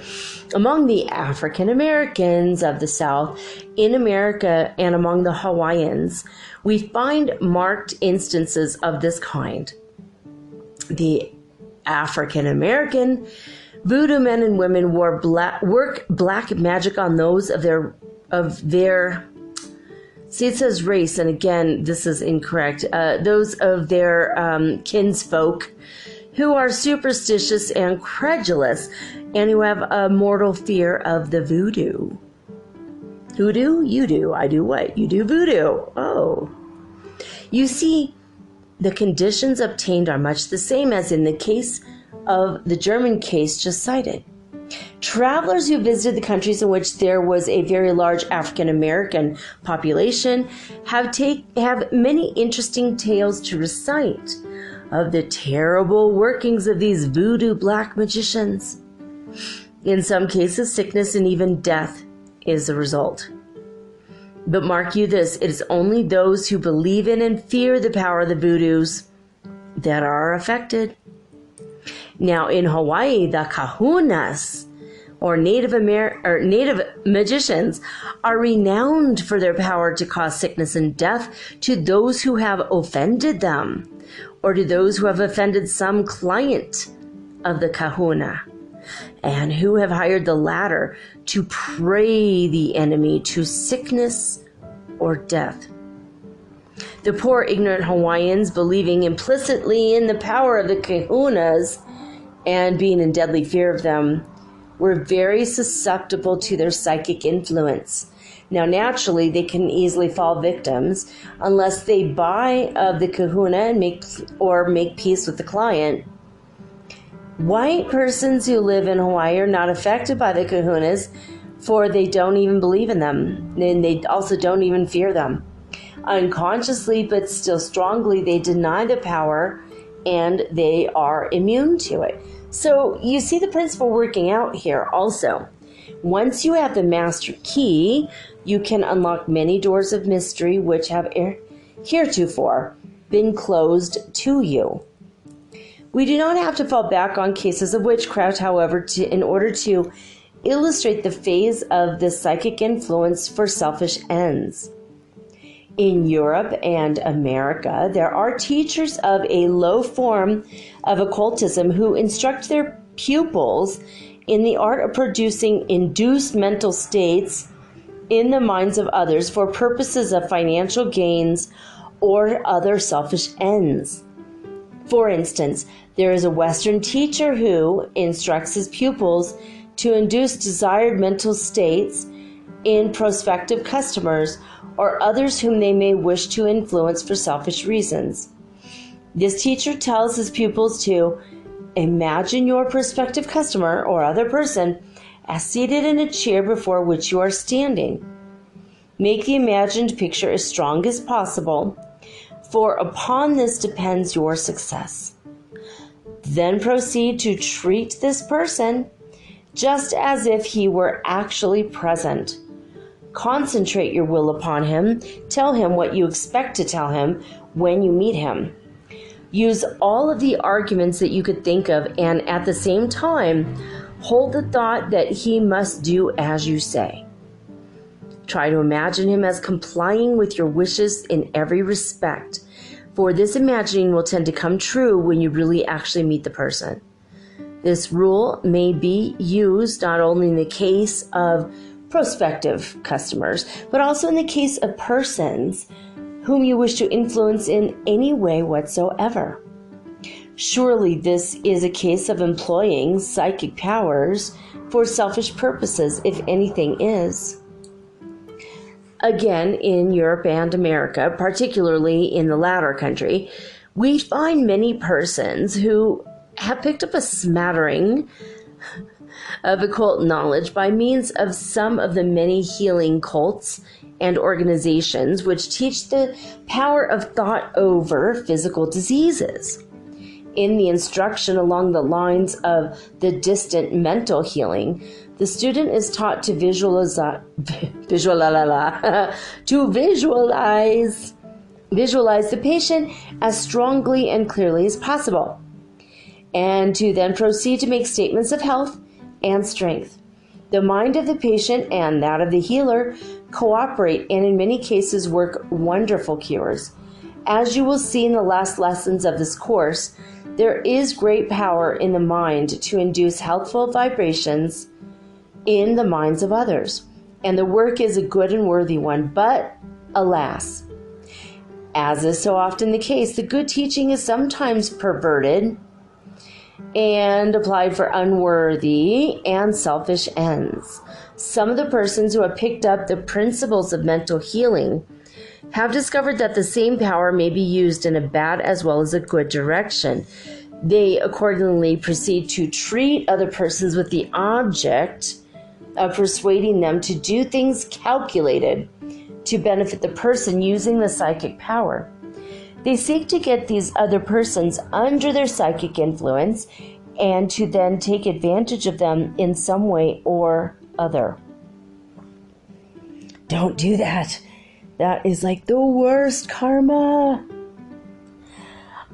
Among the African Americans of the South in America and among the Hawaiians, we find marked instances of this kind. The African American voodoo men and women work black magic on those of their see, it says race, and again, this is incorrect. Those of their kinsfolk who are superstitious and credulous, and who have a mortal fear of the voodoo. Who do? You do. I do what? You do voodoo. Oh. You see, the conditions obtained are much the same as in the case of the German case just cited. Travelers who visited the countries in which there was a very large African American population have many interesting tales to recite of the terrible workings of these voodoo black magicians. In some cases, sickness and even death is the result. But mark you this, it is only those who believe in and fear the power of the voodoos that are affected. Now, in Hawaii, the kahunas, or Native magicians, are renowned for their power to cause sickness and death to those who have offended them, or to those who have offended some client of the kahuna, and who have hired the latter to prey the enemy to sickness or death. The poor ignorant Hawaiians, believing implicitly in the power of the kahunas and being in deadly fear of them, were very susceptible to their psychic influence. Now, naturally, they can easily fall victims unless they buy of the kahuna and make peace with the client. White persons who live in Hawaii are not affected by the kahunas, for they don't even believe in them, and they also don't even fear them. Unconsciously, but still strongly, they deny the power, and they are immune to it. So you see the principle working out here also. Once you have the master key, you can unlock many doors of mystery which have heretofore been closed to you. We do not have to fall back on cases of witchcraft, however, in order to illustrate the phase of the psychic influence for selfish ends. In Europe and America, there are teachers of a low form of occultism who instruct their pupils in the art of producing induced mental states in the minds of others for purposes of financial gains or other selfish ends. For instance, there is a Western teacher who instructs his pupils to induce desired mental states in prospective customers or others whom they may wish to influence for selfish reasons. This teacher tells his pupils to imagine your prospective customer or other person as seated in a chair before which you are standing. Make the imagined picture as strong as possible, for upon this depends your success. Then proceed to treat this person just as if he were actually present. Concentrate your will upon him. Tell him what you expect to tell him when you meet him. Use all of the arguments that you could think of, and at the same time, hold the thought that he must do as you say. Try to imagine him as complying with your wishes in every respect, for this imagining will tend to come true when you really actually meet the person. This rule may be used not only in the case of prospective customers, but also in the case of persons whom you wish to influence in any way whatsoever. Surely this is a case of employing psychic powers for selfish purposes, if anything is. Again, in Europe and America, particularly in the latter country, we find many persons who have picked up a smattering of occult knowledge by means of some of the many healing cults and organizations which teach the power of thought over physical diseases. In the instruction along the lines of the distant mental healing, the student is taught to visualize the patient as strongly and clearly as possible, and to then proceed to make statements of health and strength. The mind of the patient and that of the healer cooperate and in many cases work wonderful cures. As you will see in the last lessons of this course, there is great power in the mind to induce healthful vibrations in the minds of others, and the work is a good and worthy one. But alas, as is so often the case, the good teaching is sometimes perverted and applied for unworthy and selfish ends. Some of the persons who have picked up the principles of mental healing have discovered that the same power may be used in a bad as well as a good direction. They accordingly proceed to treat other persons with the object of persuading them to do things calculated to benefit the person using the psychic power. They seek to get these other persons under their psychic influence and to then take advantage of them in some way or other. Don't do that. That is like the worst karma.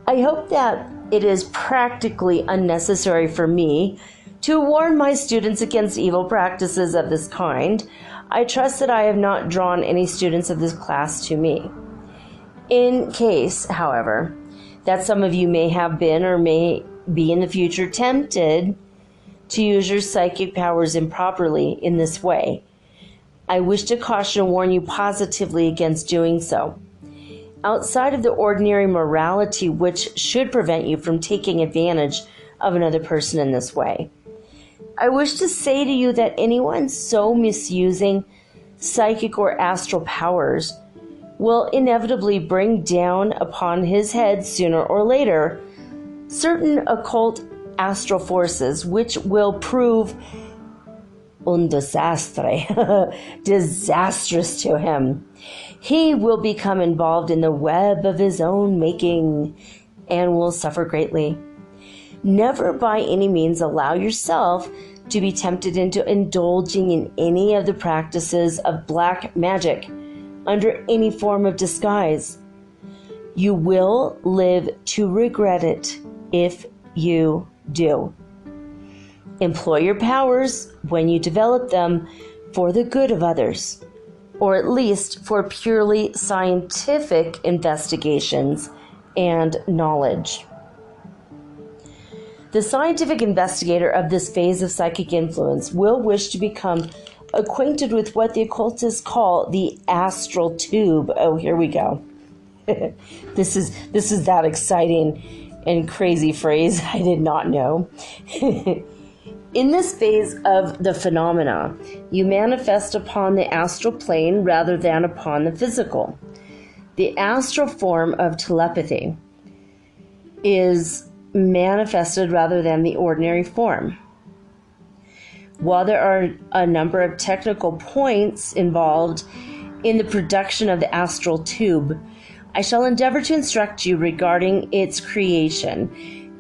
I hope that it is practically unnecessary for me to warn my students against evil practices of this kind. I trust that I have not drawn any students of this class to me. In case, however, that some of you may have been or may be in the future tempted to use your psychic powers improperly in this way. I wish to caution and warn you positively against doing so. Outside of the ordinary morality which should prevent you from taking advantage of another person in this way, I wish to say to you that anyone so misusing psychic or astral powers will inevitably bring down upon his head sooner or later certain occult astral forces which will prove un desastre, disastrous to him. He will become involved in the web of his own making and will suffer greatly. Never by any means allow yourself to be tempted into indulging in any of the practices of black magic under any form of disguise. You will live to regret it if you do. Employ your powers when you develop them for the good of others, or at least for purely scientific investigations and knowledge. The scientific investigator of this phase of psychic influence will wish to become acquainted with what the occultists call the astral tube. Oh, here we go. This is that exciting and crazy phrase I did not know. In this phase of the phenomena, you manifest upon the astral plane rather than upon the physical. The astral form of telepathy is manifested rather than the ordinary form. While there are a number of technical points involved in the production of the astral tube, I shall endeavor to instruct you regarding its creation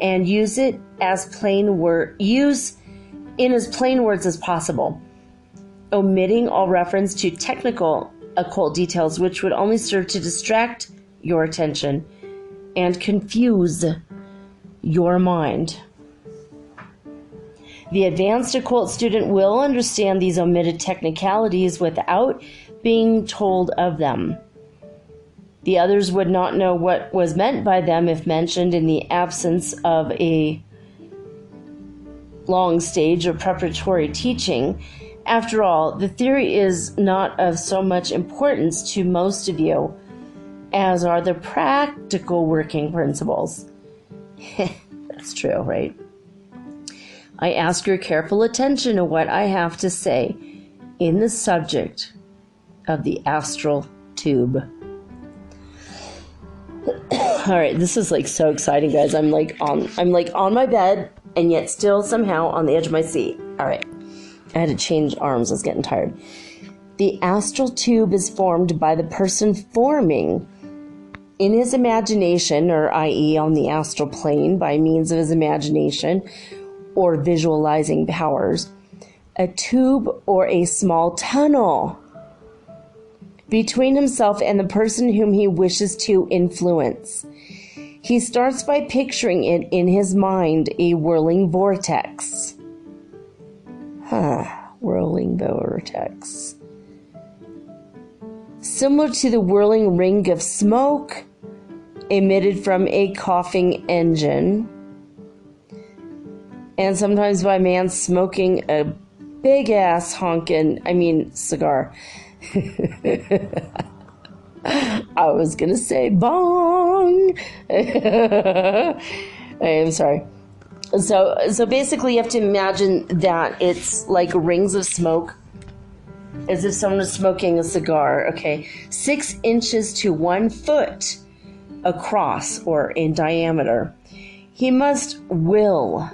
and use in as plain words as possible, omitting all reference to technical occult details which would only serve to distract your attention and confuse your mind. The advanced occult student will understand these omitted technicalities without being told of them. The others would not know what was meant by them if mentioned in the absence of a long stage of preparatory teaching. After all, the theory is not of so much importance to most of you as are the practical working principles. That's true, right? I ask your careful attention to what I have to say in the subject of the astral tube. All right, this is like so exciting, guys. I'm like on my bed and yet still somehow on the edge of my seat. All right, I had to change arms. I was getting tired. The astral tube is formed by the person forming in his imagination, or i.e. on the astral plane by means of his imagination or visualizing powers, a tube or a small tunnel between himself and the person whom he wishes to influence. He starts by picturing it in his mind a whirling vortex. Whirling vortex. Similar to the whirling ring of smoke emitted from a coughing engine, and sometimes by man smoking a big ass cigar. I was gonna say bong. I am sorry. So basically you have to imagine that it's like rings of smoke, as if someone was smoking a cigar, okay? 6 inches to 1 foot across or in diameter. He must will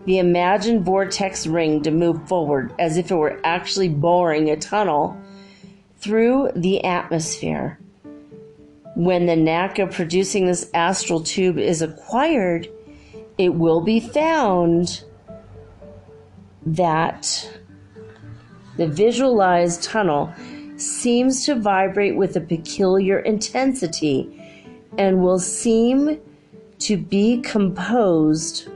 the imagined vortex ring to move forward as if it were actually boring a tunnel through the atmosphere. When the knack of producing this astral tube is acquired, it will be found that the visualized tunnel seems to vibrate with a peculiar intensity and will seem to be composed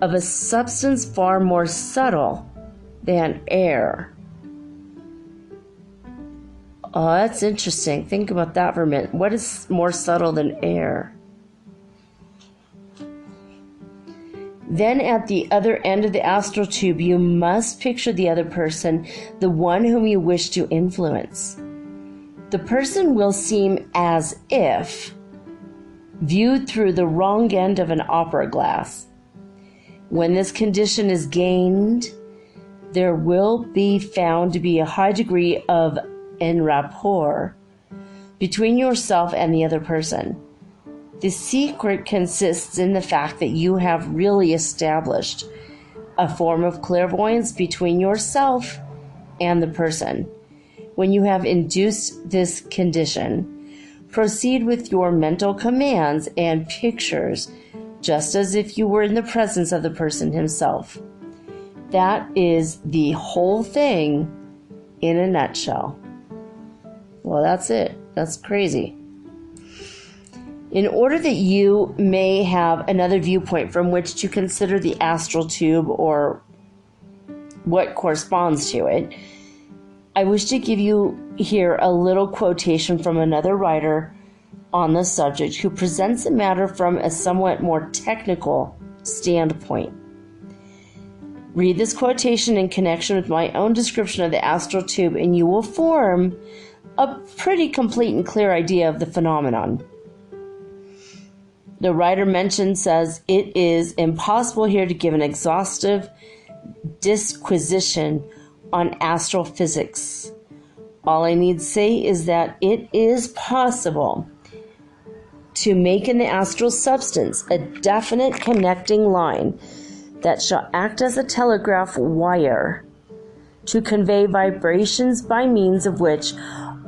of a substance far more subtle than air. Oh, that's interesting. Think about that for a minute. What is more subtle than air? Then at the other end of the astral tube, you must picture the other person, the one whom you wish to influence. The person will seem as if viewed through the wrong end of an opera glass. When this condition is gained, there will be found to be a high degree of en rapport between yourself and the other person. The secret consists in the fact that you have really established a form of clairvoyance between yourself and the person. When you have induced this condition, proceed with your mental commands and pictures just as if you were in the presence of the person himself. That is the whole thing in a nutshell. Well, that's it. That's crazy. In order that you may have another viewpoint from which to consider the astral tube or what corresponds to it, I wish to give you here a little quotation from another writer on the subject who presents the matter from a somewhat more technical standpoint. Read this quotation in connection with my own description of the astral tube, and you will form a pretty complete and clear idea of the phenomenon. The writer says, it is impossible here to give an exhaustive disquisition on astral physics. All I need say is that it is possible to make in the astral substance a definite connecting line that shall act as a telegraph wire to convey vibrations by means of which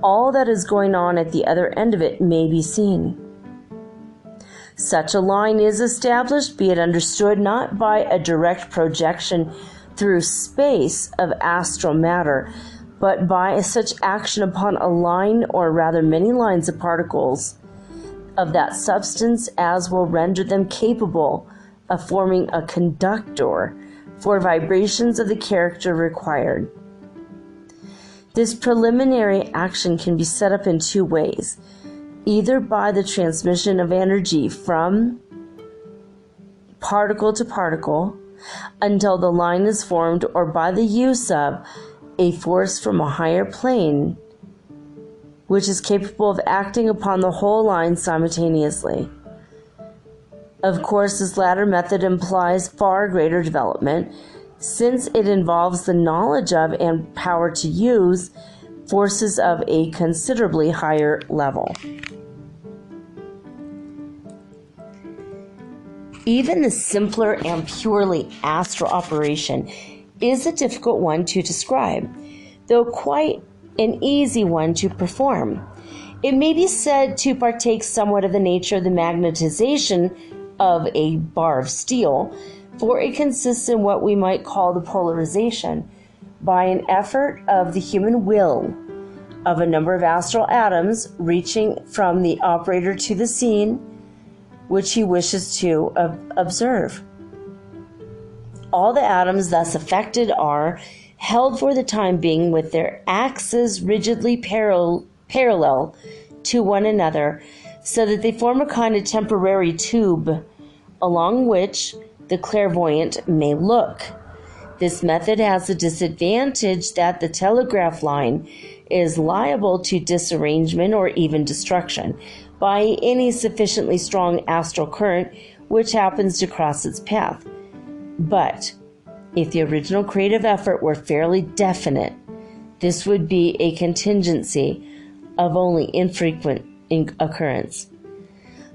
all that is going on at the other end of it may be seen. Such a line is established, be it understood, not by a direct projection through space of astral matter, but by such action upon a line, or rather many lines of particles of that substance as will render them capable of forming a conductor for vibrations of the character required. This preliminary action can be set up in two ways, either by the transmission of energy from particle to particle until the line is formed, or by the use of a force from a higher plane which is capable of acting upon the whole line simultaneously. Of course, this latter method implies far greater development, since it involves the knowledge of and power to use forces of a considerably higher level. Even the simpler and purely astral operation is a difficult one to describe, though quite an easy one to perform. It may be said to partake somewhat of the nature of the magnetization of a bar of steel, for it consists in what we might call the polarization, by an effort of the human will, of a number of astral atoms reaching from the operator to the scene which he wishes to observe. All the atoms thus affected are held for the time being with their axes rigidly parallel to one another, so that they form a kind of temporary tube along which the clairvoyant may look. This method has the disadvantage that the telegraph line is liable to disarrangement or even destruction by any sufficiently strong astral current which happens to cross its path. But if the original creative effort were fairly definite, this would be a contingency of only infrequent occurrence.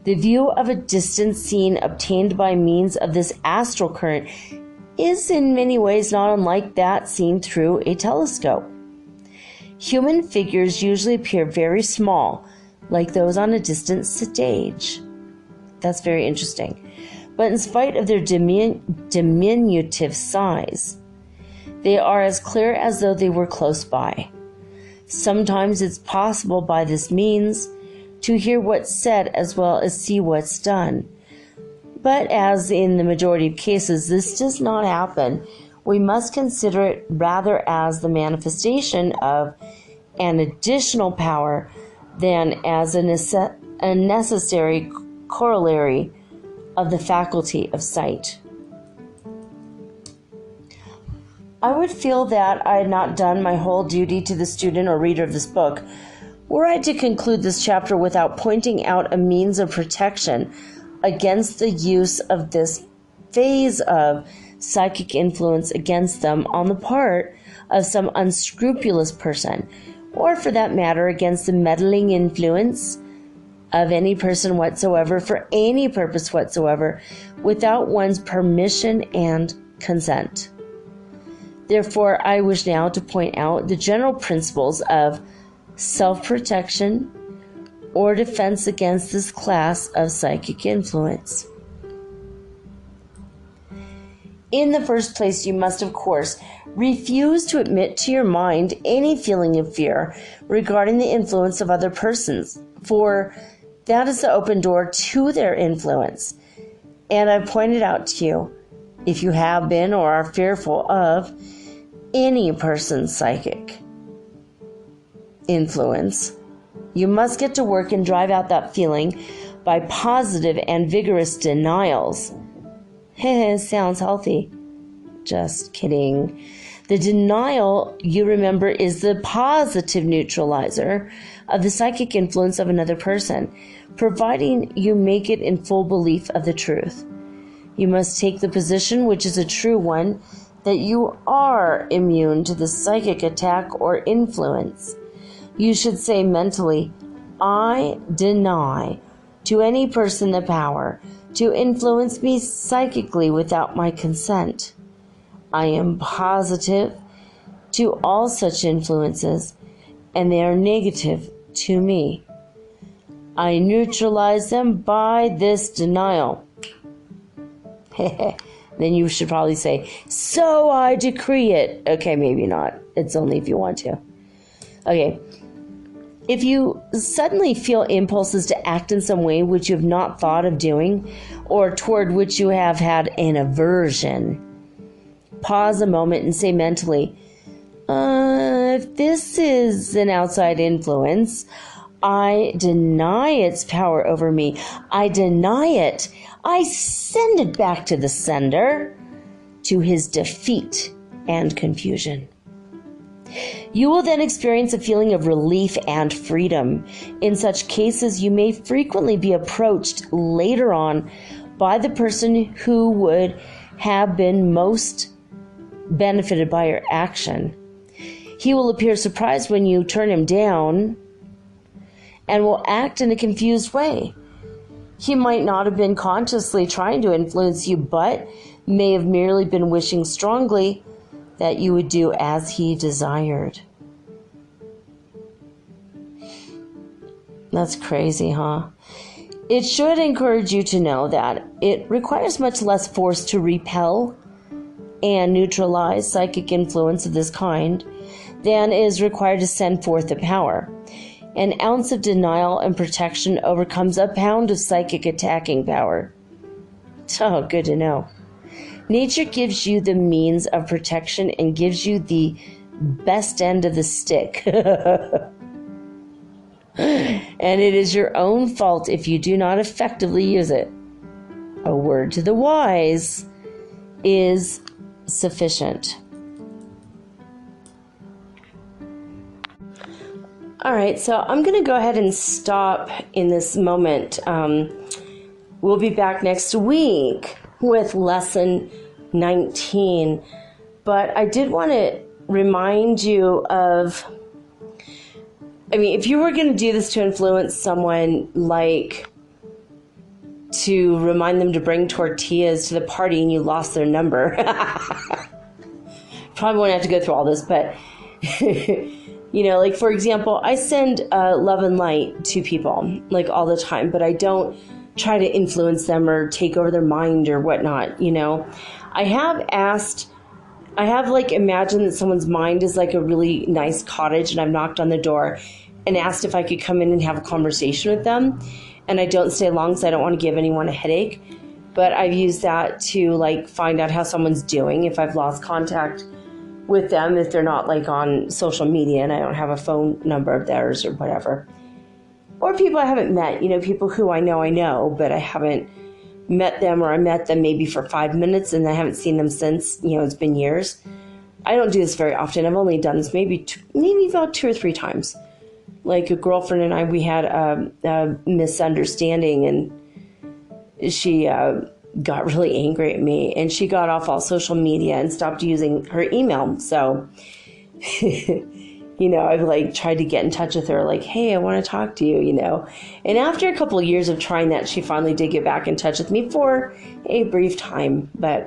The view of a distant scene obtained by means of this astral current is in many ways not unlike that seen through a telescope. Human figures usually appear very small, like those on a distant stage. That's very interesting. But in spite of their diminutive size, they are as clear as though they were close by. Sometimes it's possible by this means to hear what's said as well as see what's done. But as in the majority of cases this does not happen, we must consider it rather as the manifestation of an additional power than as a necessary corollary of the faculty of sight. I would feel that I had not done my whole duty to the student or reader of this book were I to conclude this chapter without pointing out a means of protection against the use of this phase of psychic influence against them on the part of some unscrupulous person, or for that matter, against the meddling influence of any person whatsoever for any purpose whatsoever without one's permission and consent. Therefore, I wish now to point out the general principles of self-protection or defense against this class of psychic influence. In the first place, you must, of course, refuse to admit to your mind any feeling of fear regarding the influence of other persons, for that is the open door to their influence. And I've pointed out to you, if you have been or are fearful of any person's psychic influence, you must get to work and drive out that feeling by positive and vigorous denials. Sounds healthy. Just kidding. The denial, you remember, is the positive neutralizer of the psychic influence of another person, providing you make it in full belief of the truth. You must take the position, which is a true one, that you are immune to the psychic attack or influence. You should say mentally, I deny to any person the power to influence me psychically without my consent. I am positive to all such influences, and they are negative to me. I neutralize them by this denial. Then you should probably say, so I decree it. Okay, maybe not. It's only if you want to. Okay. If you suddenly feel impulses to act in some way which you have not thought of doing, or toward which you have had an aversion, pause a moment and say mentally, if this is an outside influence, I deny its power over me. I deny it. I send it back to the sender, to his defeat and confusion. You will then experience a feeling of relief and freedom. In such cases, you may frequently be approached later on by the person who would have been most benefited by your action. He will appear surprised when you turn him down and will act in a confused way. He might not have been consciously trying to influence you, but may have merely been wishing strongly that you would do as he desired. That's crazy, huh? It should encourage you to know that it requires much less force to repel and neutralize psychic influence of this kind than is required to send forth the power. An ounce of denial and protection overcomes a pound of psychic attacking power. Oh, good to know. Nature gives you the means of protection and gives you the best end of the stick. And it is your own fault if you do not effectively use it. A word to the wise is sufficient. All right, so I'm going to go ahead and stop in this moment. We'll be back next week with lesson 19. But I did want to remind you of, if you were going to do this to influence someone, like to remind them to bring tortillas to the party and you lost their number, probably won't have to go through all this, but like for example, I send love and light to people like all the time, but I don't try to influence them or take over their mind or whatnot. I have imagined that someone's mind is like a really nice cottage, and I've knocked on the door and asked if I could come in and have a conversation with them. And I don't stay long because I don't want to give anyone a headache. But I've used that to find out how someone's doing if I've lost contact with them if they're not like on social media and I don't have a phone number of theirs or whatever. Or people I haven't met, people who I know, but I haven't met them, or I met them maybe for 5 minutes and I haven't seen them since, it's been years. I don't do this very often. I've only done this maybe about 2 or 3 times. Like a girlfriend and I, we had a misunderstanding, and she got really angry at me, and she got off all social media and stopped using her email. So, I've like tried to get in touch with her, like, hey, I want to talk to you, And after a couple of years of trying that, she finally did get back in touch with me for a brief time. But,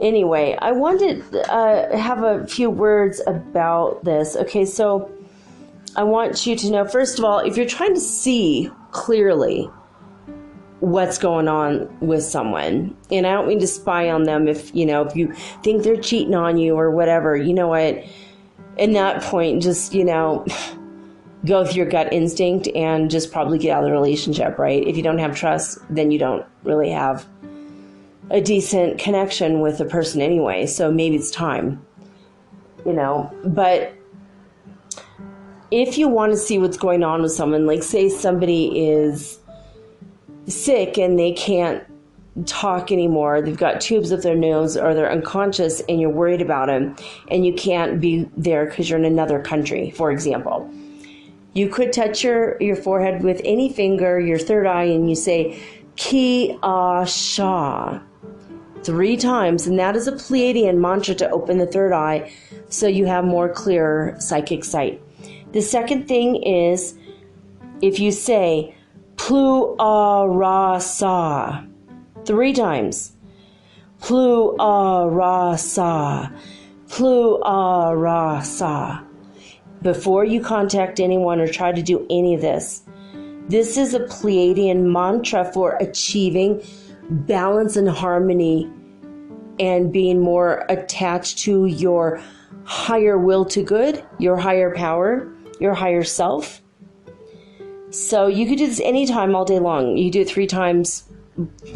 anyway, I wanted to have a few words about this. Okay, so I want you to know, first of all, if you're trying to see clearly what's going on with someone, and I don't mean to spy on them if you think they're cheating on you or whatever, you know what, in that point, just, go with your gut instinct and just probably get out of the relationship, right? If you don't have trust, then you don't really have a decent connection with the person anyway, so maybe it's time, but if you want to see what's going on with someone, like say somebody is sick and they can't talk anymore, they've got tubes up their nose, or they're unconscious and you're worried about them and you can't be there because you're in another country, for example. You could touch your forehead with any finger, your third eye, and you say, Ki A Sha 3 times, and that is a Pleiadian mantra to open the third eye so you have more clear psychic sight. The second thing is, if you say Plu A Ra Sa 3 times, Plu A Ra Sa, Plu A Ra Sa, before you contact anyone or try to do any of this. This is a Pleiadian mantra for achieving balance and harmony and being more attached to your higher will to good, your higher power, your higher self. So you could do this anytime, all day long. You do it 3 times,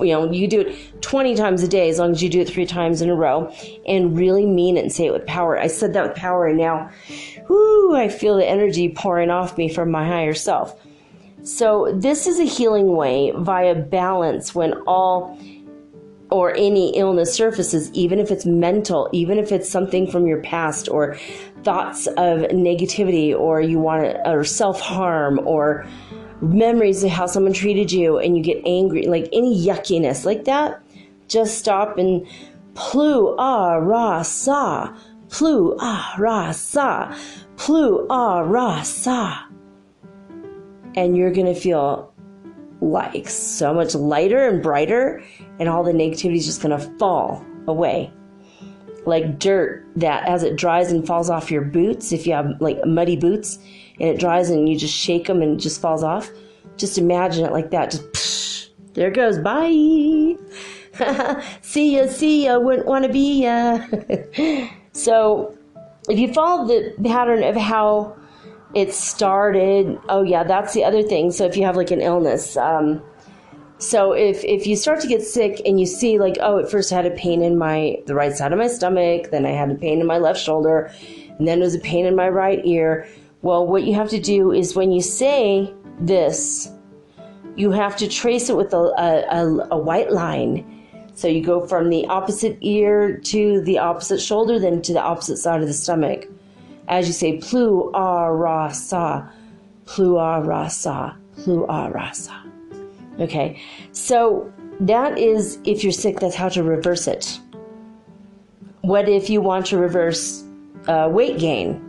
you do it 20 times a day, as long as you do it 3 times in a row and really mean it and say it with power. I said that with power, and now, I feel the energy pouring off me from my higher self. So this is a healing way via balance when all or any illness surfaces, even if it's mental, even if it's something from your past, or thoughts of negativity, or or self-harm, or memories of how someone treated you and you get angry, like any yuckiness like that. Just stop and Plu A Ra Sa, Plu A Ra Sa, Plu A Ra Sa. And you're going to feel like so much lighter and brighter, and all the negativity is just going to fall away. Like dirt that as it dries and falls off your boots, if you have like muddy boots and it dries and you just shake them and it just falls off, just imagine it like that. Just psh, there it goes. Bye. See ya, wouldn't want to be ya. So if you follow the pattern of how it started, that's the other thing. So if you have like an illness, so if you start to get sick and you see like, at first I had a pain in the right side of my stomach, then I had a pain in my left shoulder, and then it was a pain in my right ear. Well, what you have to do is when you say this, you have to trace it with a white line. So you go from the opposite ear to the opposite shoulder, then to the opposite side of the stomach. As you say, Plu A Ra Sa, Plu A Ra Sa, Plu A Ra Sa. Okay, so that is, if you're sick, that's how to reverse it. What if you want to reverse weight gain?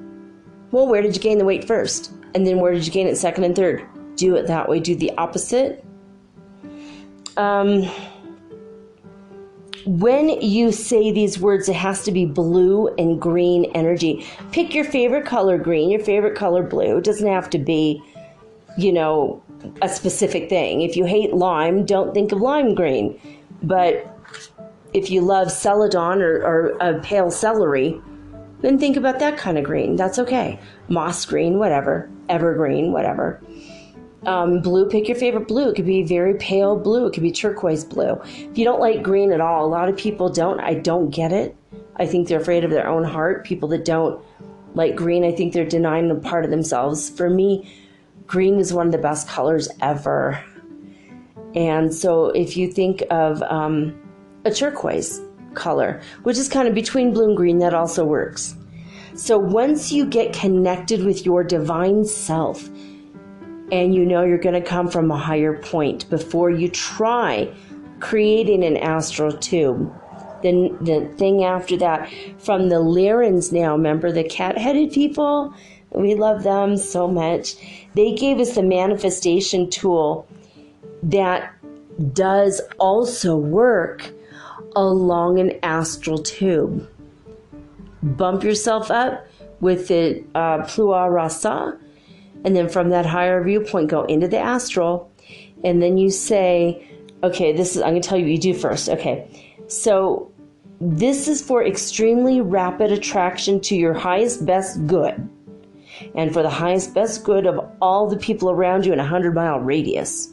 Well, where did you gain the weight first? And then where did you gain it second and third? Do it that way. Do the opposite. When you say these words, it has to be blue and green energy. Pick your favorite color green, your favorite color blue. It doesn't have to be, a specific thing. If you hate lime, don't think of lime green. But if you love celadon or a pale celery, then think about that kind of green. That's okay. Moss green, whatever. Evergreen, whatever. Blue, pick your favorite blue. It could be very pale blue. It could be turquoise blue. If you don't like green at all, a lot of people don't. I don't get it. I think they're afraid of their own heart. People that don't like green, I think they're denying a part of themselves. For me, green is one of the best colors ever. And so if you think of a turquoise color, which is kind of between blue and green, that also works. So once you get connected with your divine self, and you know you're going to come from a higher point before you try creating an astral tube, then the thing after that, from the Lyrans now, remember the cat-headed people? We love them so much. They gave us the manifestation tool that does also work along an astral tube. Bump yourself up with the Plua Rasa, and then from that higher viewpoint, go into the astral, and then you say, okay, this is, I'm going to tell you what you do first. Okay, so this is for extremely rapid attraction to your highest, best good, and for the highest, best good of all the people around you in a 100-mile radius.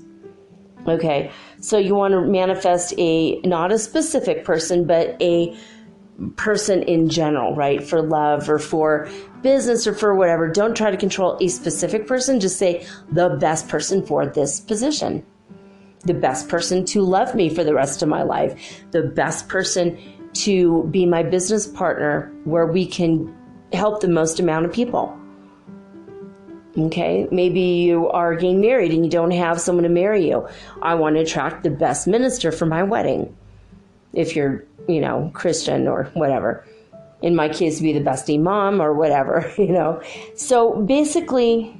Okay, so you want to manifest not a specific person, but a person in general, right? For love or for business or for whatever. Don't try to control a specific person. Just say the best person for this position. The best person to love me for the rest of my life. The best person to be my business partner where we can help the most amount of people. Okay, maybe you are getting married and you don't have someone to marry you. I want to attract the best minister for my wedding. If you're, Christian or whatever. In my case, be the best imam or whatever, So basically,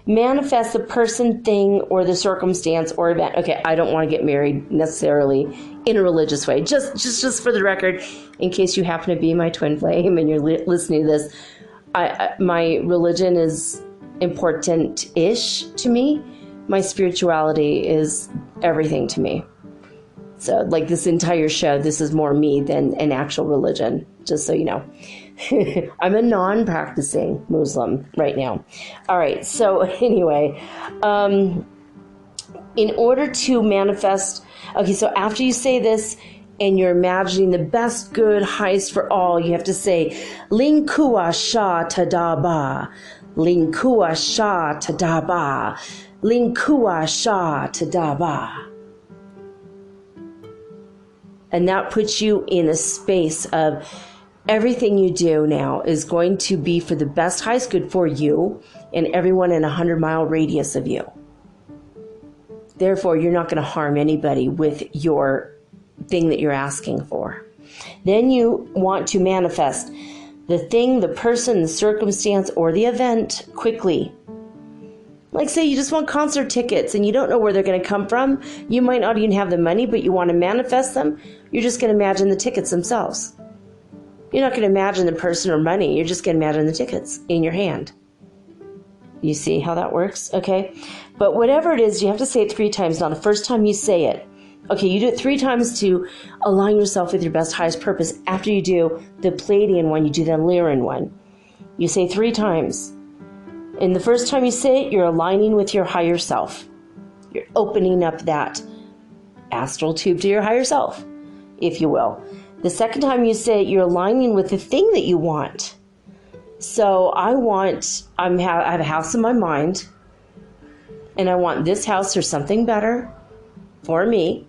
manifest the person, thing, or the circumstance or event. Okay, I don't want to get married necessarily in a religious way. Just for the record, in case you happen to be my twin flame and you're listening to this, my religion is important-ish to me. My spirituality is everything to me. So like this entire show, this is more me than an actual religion, just so you know. I'm a non-practicing Muslim right now. All right, so anyway, in order to manifest, okay, so after you say this and you're imagining the best, good, highest for all, you have to say, Linkua Sha Tadaba, Linkua Sha Tadaba, Linkua Sha Tadaba. And that puts you in a space of everything you do now is going to be for the best, highest good for you and everyone in a 100-mile radius of you. Therefore, you're not going to harm anybody with your thing that you're asking for. Then you want to manifest the thing, the person, the circumstance, or the event quickly. Like say you just want concert tickets and you don't know where they're going to come from. You might not even have the money, but you want to manifest them. You're just going to imagine the tickets themselves. You're not going to imagine the person or money. You're just going to imagine the tickets in your hand. You see how that works? Okay. But whatever it is, you have to say it 3 times. Now, the first time you say it, okay, you do it 3 times to align yourself with your best, highest purpose. After you do the Palladian one, you do the Lyran one. You say 3 times. And the first time you say it, you're aligning with your higher self. You're opening up that astral tube to your higher self, if you will. The second time you say it, you're aligning with the thing that you want. So I have a house in my mind, and I want this house or something better for me.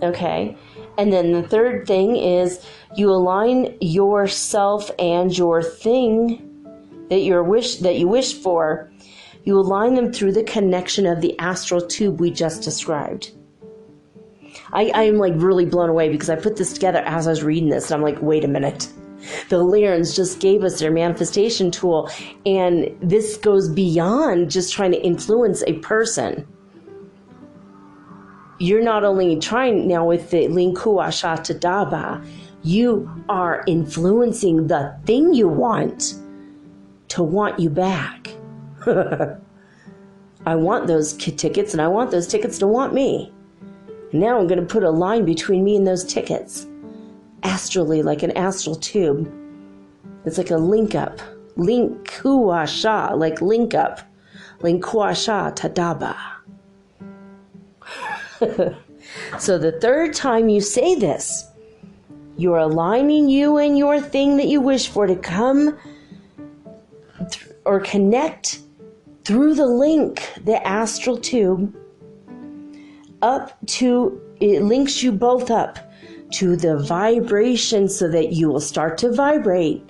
Okay. And then the third thing is you align yourself and your thing that you wish for, you align them through the connection of the astral tube we just described. I am like really blown away because I put this together as I was reading this, and I'm like, wait a minute. The Lyrans just gave us their manifestation tool, and this goes beyond just trying to influence a person. You're not only trying now with the Linkua Shatadaba, you are influencing the thing you want to want you back. I want those tickets, and I want those tickets to want me. And now I'm going to put a line between me and those tickets. Astrally, like an astral tube. It's like a link up. Linkua Sha, like link up. Linkua Sha Tadaba. So the third time you say this, You're aligning you and your thing that you wish for to come or connect through the link, the astral tube, up to, it links you both up to the vibration so that you will start to vibrate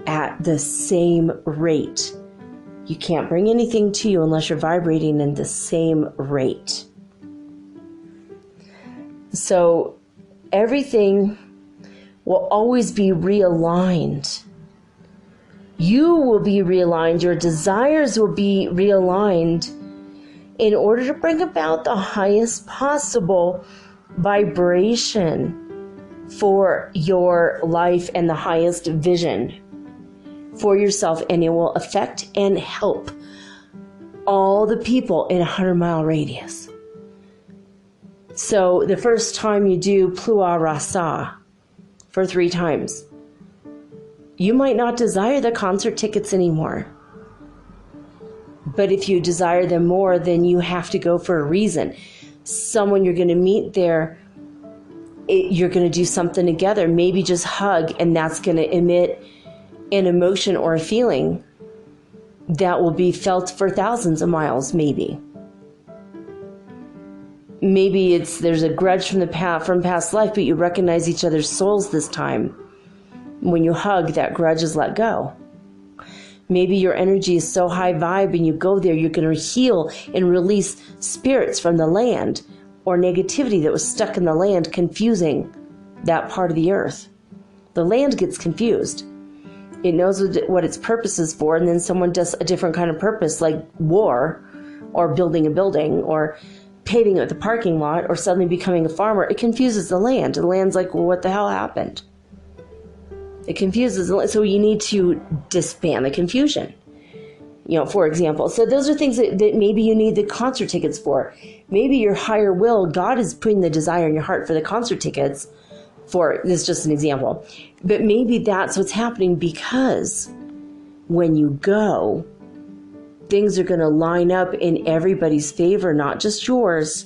at the same rate. You can't bring anything to you unless you're vibrating in the same rate. So everything will always be realigned. You will be realigned. Your desires will be realigned in order to bring about the highest possible vibration for your life and the highest vision for yourself, and it will affect and help all the people in a 100-mile radius. So the first time you do Plua Rasa for 3 times, you might not desire the concert tickets anymore. But if you desire them more, then you have to go for a reason. Someone you're going to meet there, you're going to do something together. Maybe just hug, and that's going to emit an emotion or a feeling that will be felt for thousands of miles, maybe. Maybe there's a grudge from past life, but you recognize each other's souls this time. When you hug, that grudge is let go. Maybe your energy is so high vibe and you go there, you're going to heal and release spirits from the land or negativity that was stuck in the land, confusing that part of the earth. The land gets confused. It knows what its purpose is for, and then someone does a different kind of purpose, like war or building a building or paving the parking lot or suddenly becoming a farmer. It confuses the land. The land's like, well, what the hell happened? It confuses. So you need to disband the confusion, for example. So those are things that maybe you need the concert tickets for. Maybe your higher will, God is putting the desire in your heart for the concert tickets for, this is just an example. But maybe that's what's happening, because when you go, things are going to line up in everybody's favor, not just yours.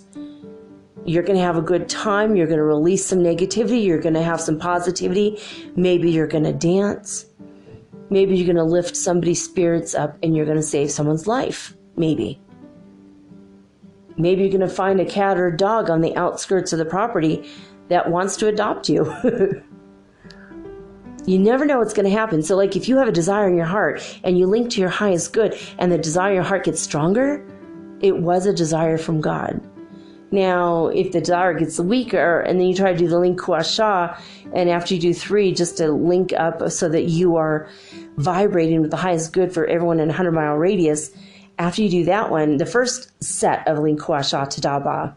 You're going to have a good time. You're going to release some negativity. You're going to have some positivity. Maybe you're going to dance. Maybe you're going to lift somebody's spirits up and you're going to save someone's life. Maybe. Maybe you're going to find a cat or a dog on the outskirts of the property that wants to adopt you. You never know what's going to happen. So like if you have a desire in your heart and you link to your highest good and the desire in your heart gets stronger, it was a desire from God. Now, if the desire gets weaker and then you try to do the link Kuasha, and after you do 3, just to link up so that you are vibrating with the highest good for everyone in a 100-mile radius, after you do that one, the first set of link Kuasha Tadaba,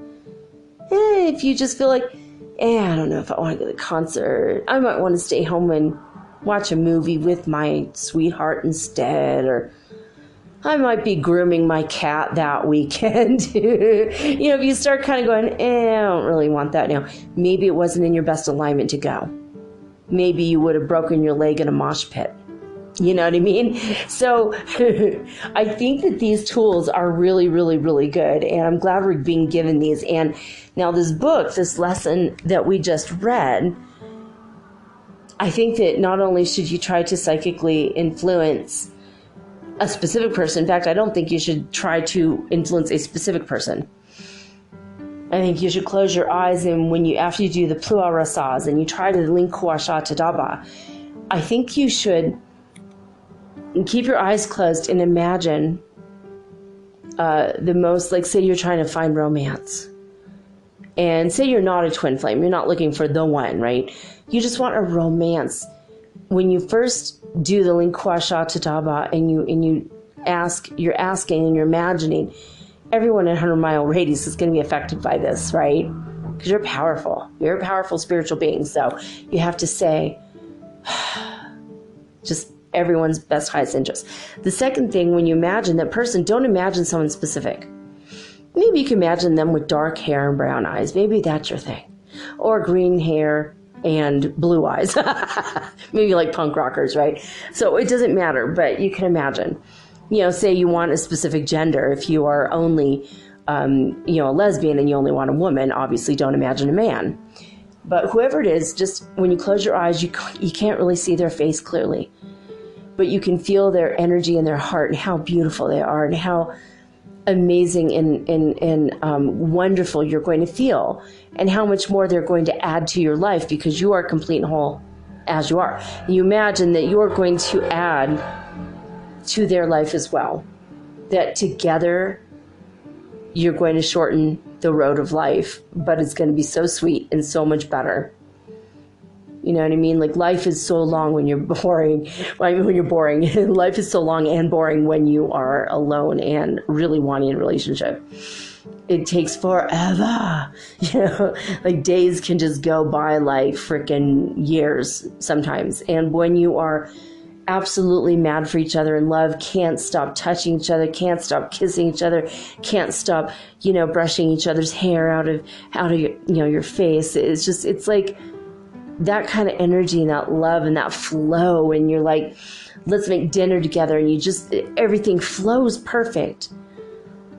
if you just feel like, I don't know if I want to go to the concert, I might want to stay home and watch a movie with my sweetheart instead, or I might be grooming my cat that weekend. If you start kind of going, I don't really want that now. Maybe it wasn't in your best alignment to go. Maybe you would have broken your leg in a mosh pit. You know what I mean? So I think that these tools are really, really, really good. And I'm glad we're being given these. And now this book, this lesson that we just read, I think that not only should you try to psychically influence a specific person. In fact, I don't think you should try to influence a specific person. I think you should close your eyes, and after you do the Plua Rasas and you try to link Kuasha Tadaba, I think you should keep your eyes closed and imagine the most, like say you're trying to find romance. And say you're not a twin flame, you're not looking for the one, right? You just want a romance. When you first do the link Kuasha Tadaba and you're asking and you're imagining, everyone in a 100-mile radius is going to be affected by this, right? Because you're powerful. You're a powerful spiritual being. So you have to say, just everyone's best highest interest. The second thing, when you imagine that person, don't imagine someone specific. Maybe you can imagine them with dark hair and brown eyes. Maybe that's your thing. Or green hair and blue eyes. Maybe like punk rockers, right? So it doesn't matter, but you can imagine. Say you want a specific gender. If you are only, a lesbian and you only want a woman, obviously don't imagine a man. But whoever it is, just when you close your eyes, you can't really see their face clearly. But you can feel their energy in their heart and how beautiful they are and how amazing and wonderful you're going to feel, and how much more they're going to add to your life because you are complete and whole as you are. You imagine that you're going to add to their life as well, that together you're going to shorten the road of life, but it's going to be so sweet and so much better. You know what I mean? Like, life is so long when you're boring. Well, I mean, when you're boring. Life is so long and boring when you are alone and really wanting a relationship. It takes forever. You know, like days can just go by like freaking years sometimes. And when you are absolutely mad for each other in love, can't stop touching each other, can't stop kissing each other, can't stop, you know, brushing each other's hair out of your, you know, your face. It's like that kind of energy and that love and that flow, and you're like, let's make dinner together, and you just, everything flows perfect.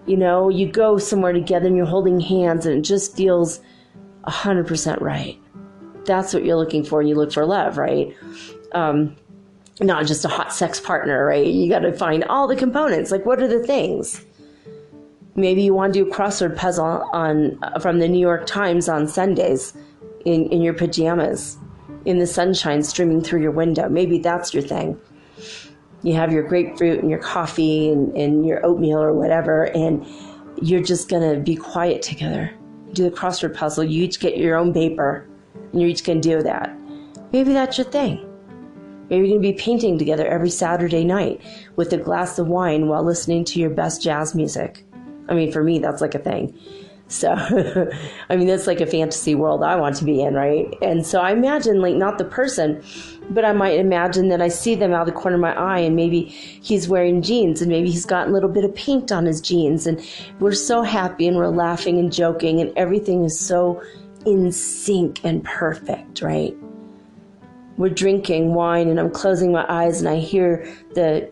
You know, you go somewhere together and you're holding hands and it just feels 100% right. That's what you're looking for when you look for love, right? Not just a hot sex partner, right? You got to find all the components. Like, what are the things? Maybe you want to do a crossword puzzle from the New York Times on Sundays in your pajamas, in the sunshine streaming through your window. Maybe that's your thing. You have your grapefruit and your coffee and your oatmeal or whatever, and you're just going to be quiet together. Do the crossword puzzle. You each get your own paper, and you're each going to do that. Maybe that's your thing. Maybe you're going to be painting together every Saturday night with a glass of wine while listening to your best jazz music. I mean, for me, that's like a thing. So, I mean, that's like a fantasy world I want to be in, right? And so I imagine, like, not the person, but I might imagine that I see them out of the corner of my eye, and maybe he's wearing jeans, and maybe he's got a little bit of paint on his jeans, and we're so happy, and we're laughing and joking, and everything is so in sync and perfect, right? We're drinking wine, and I'm closing my eyes, and I hear the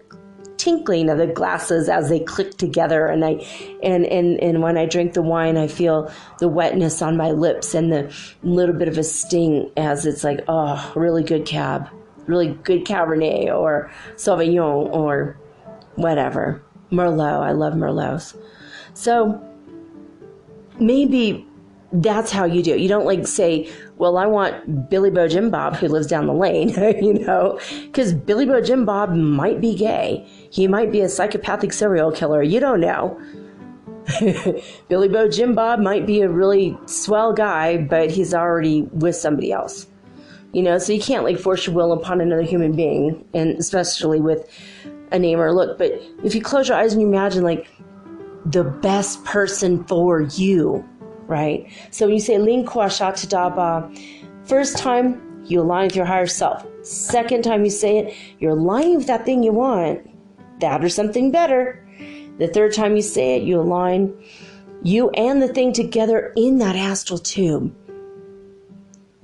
tinkling of the glasses as they click together, and when I drink the wine, I feel the wetness on my lips and the little bit of a sting as it's like, oh, really good Cabernet or Sauvignon or whatever. Merlot, I love Merlots. So maybe that's how you do it. You don't like say, well, I want Billy Bo Jim Bob who lives down the lane, you know, because Billy Bo Jim Bob might be gay. He might be a psychopathic serial killer. You don't know. Billy Bo Jim Bob might be a really swell guy, but he's already with somebody else. You know, so you can't like force your will upon another human being, and especially with a name or a look. But if you close your eyes and you imagine like the best person for you, right? So when you say Lin Kwa Sha Tadaba, first time you align with your higher self. Second time you say it, you're aligning with that thing you want, that or something better. The third time you say it, you align you and the thing together in that astral tube.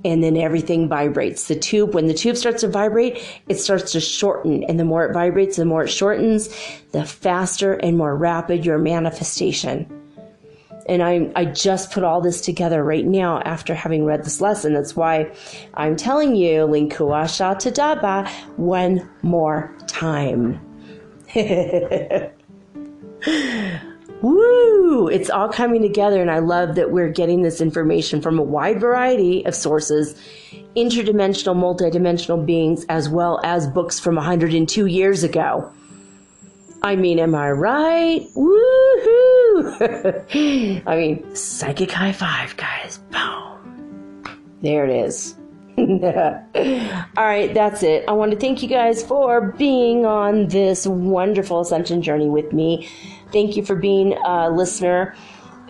And then everything vibrates. The tube, when the tube starts to vibrate, it starts to shorten. And the more it vibrates, the more it shortens, the faster and more rapid your manifestation. And I just put all this together right now after having read this lesson. That's why I'm telling you, Linkua Sha Tadaba, one more time. Woo! It's all coming together, and I love that we're getting this information from a wide variety of sources, interdimensional, multidimensional beings, as well as books from 102 years ago. I mean, am I right? Woohoo! I mean, psychic high five, guys. Boom. There it is. All right, that's it. I want to thank you guys for being on this wonderful ascension journey with me. Thank you for being a listener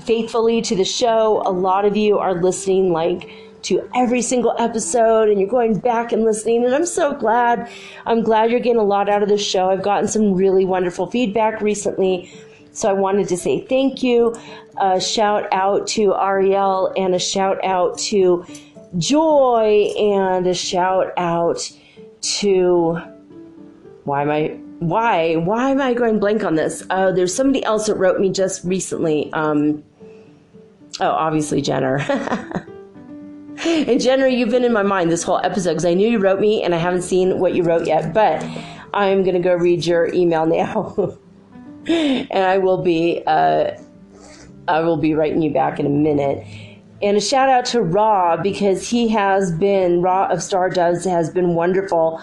faithfully to the show. A lot of you are listening like to every single episode, and you're going back and listening, and I'm so glad. I'm glad you're getting a lot out of the show. I've gotten some really wonderful feedback recently, so I wanted to say thank you. A shout out to Ariel, and a shout out to Joy, and a shout out to why am I going blank on this? There's somebody else that wrote me just recently. Obviously Jenner. And Jenna, you've been in my mind this whole episode because I knew you wrote me and I haven't seen what you wrote yet, but I'm going to go read your email now. And I will be writing you back in a minute. And a shout out to Raw, because he has been, Raw of Stardust has been wonderful.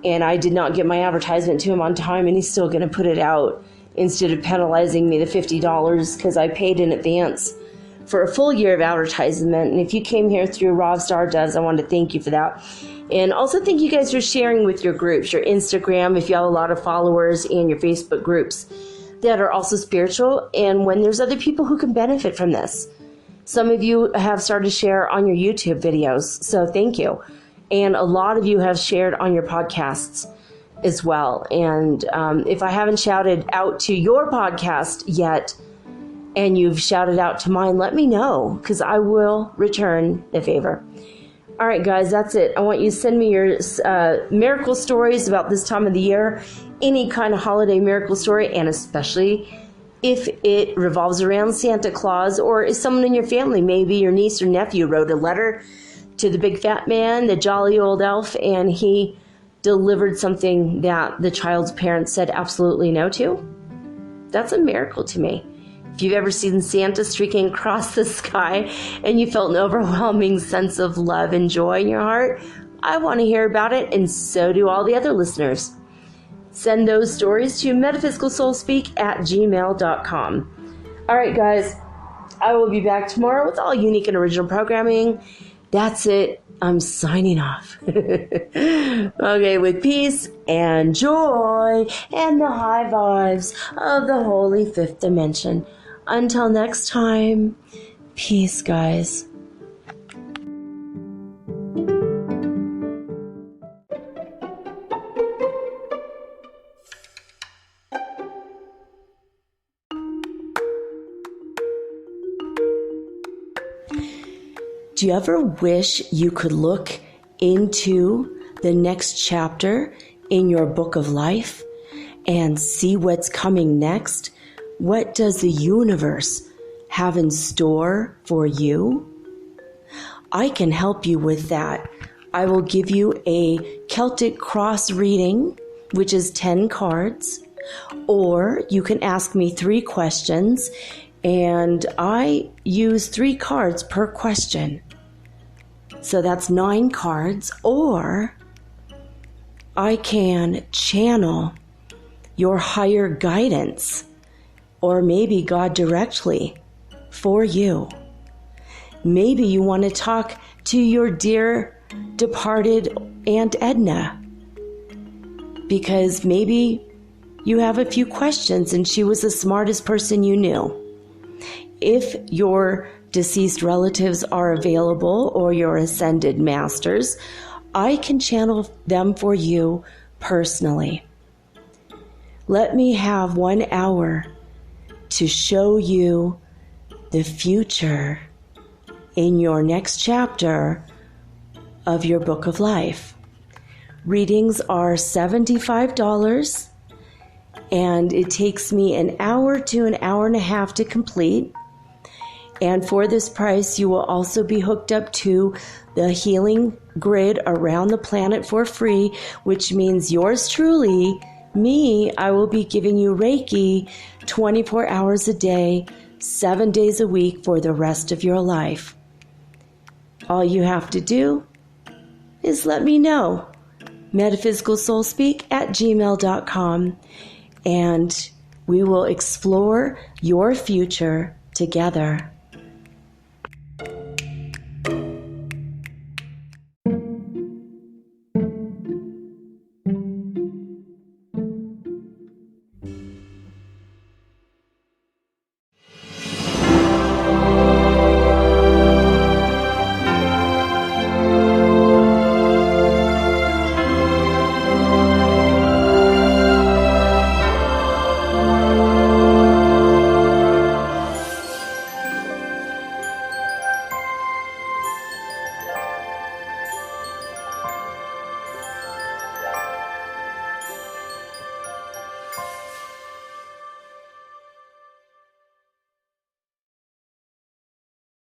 And I did not get my advertisement to him on time, and he's still going to put it out instead of penalizing me the $50 because I paid in advance for a full year of advertisement. And if you came here through Raw of Stardust, I want to thank you for that. And also thank you guys for sharing with your groups, your Instagram, if you have a lot of followers, and your Facebook groups that are also spiritual. And when there's other people who can benefit from this. Some of you have started to share on your YouTube videos, so thank you. And a lot of you have shared on your podcasts as well. And if I haven't shouted out to your podcast yet, and you've shouted out to mine, let me know, because I will return the favor. All right, guys, that's it. I want you to send me your miracle stories about this time of the year, any kind of holiday miracle story, and especially if it revolves around Santa Claus, or is someone in your family, maybe your niece or nephew wrote a letter to the big fat man, the jolly old elf, and he delivered something that the child's parents said absolutely no to. That's a miracle to me. If you've ever seen Santa streaking across the sky and you felt an overwhelming sense of love and joy in your heart, I want to hear about it, and so do all the other listeners. Send those stories to metaphysicalsoulspeak@gmail.com. All right, guys, I will be back tomorrow with all unique and original programming. That's it. I'm signing off. Okay, with peace and joy and the high vibes of the holy fifth dimension. Until next time, peace, guys. Do you ever wish you could look into the next chapter in your book of life and see what's coming next? What does the universe have in store for you? I can help you with that. I will give you a Celtic cross reading, which is 10 cards, or you can ask me 3 questions, and I use 3 cards per question. So that's 9 cards, or I can channel your higher guidance, or maybe God directly for you. Maybe you want to talk to your dear departed Aunt Edna, because maybe you have a few questions and she was the smartest person you knew. If your deceased relatives are available, or your ascended masters, I can channel them for you personally. Let me have 1 hour to show you the future in your next chapter of your book of life. Readings are $75, and it takes me an hour to an hour and a half to complete. And for this price, you will also be hooked up to the healing grid around the planet for free, which means yours truly, me, I will be giving you Reiki 24 hours a day, 7 days a week for the rest of your life. All you have to do is let me know. metaphysicalsoulspeak@gmail.com, and we will explore your future together.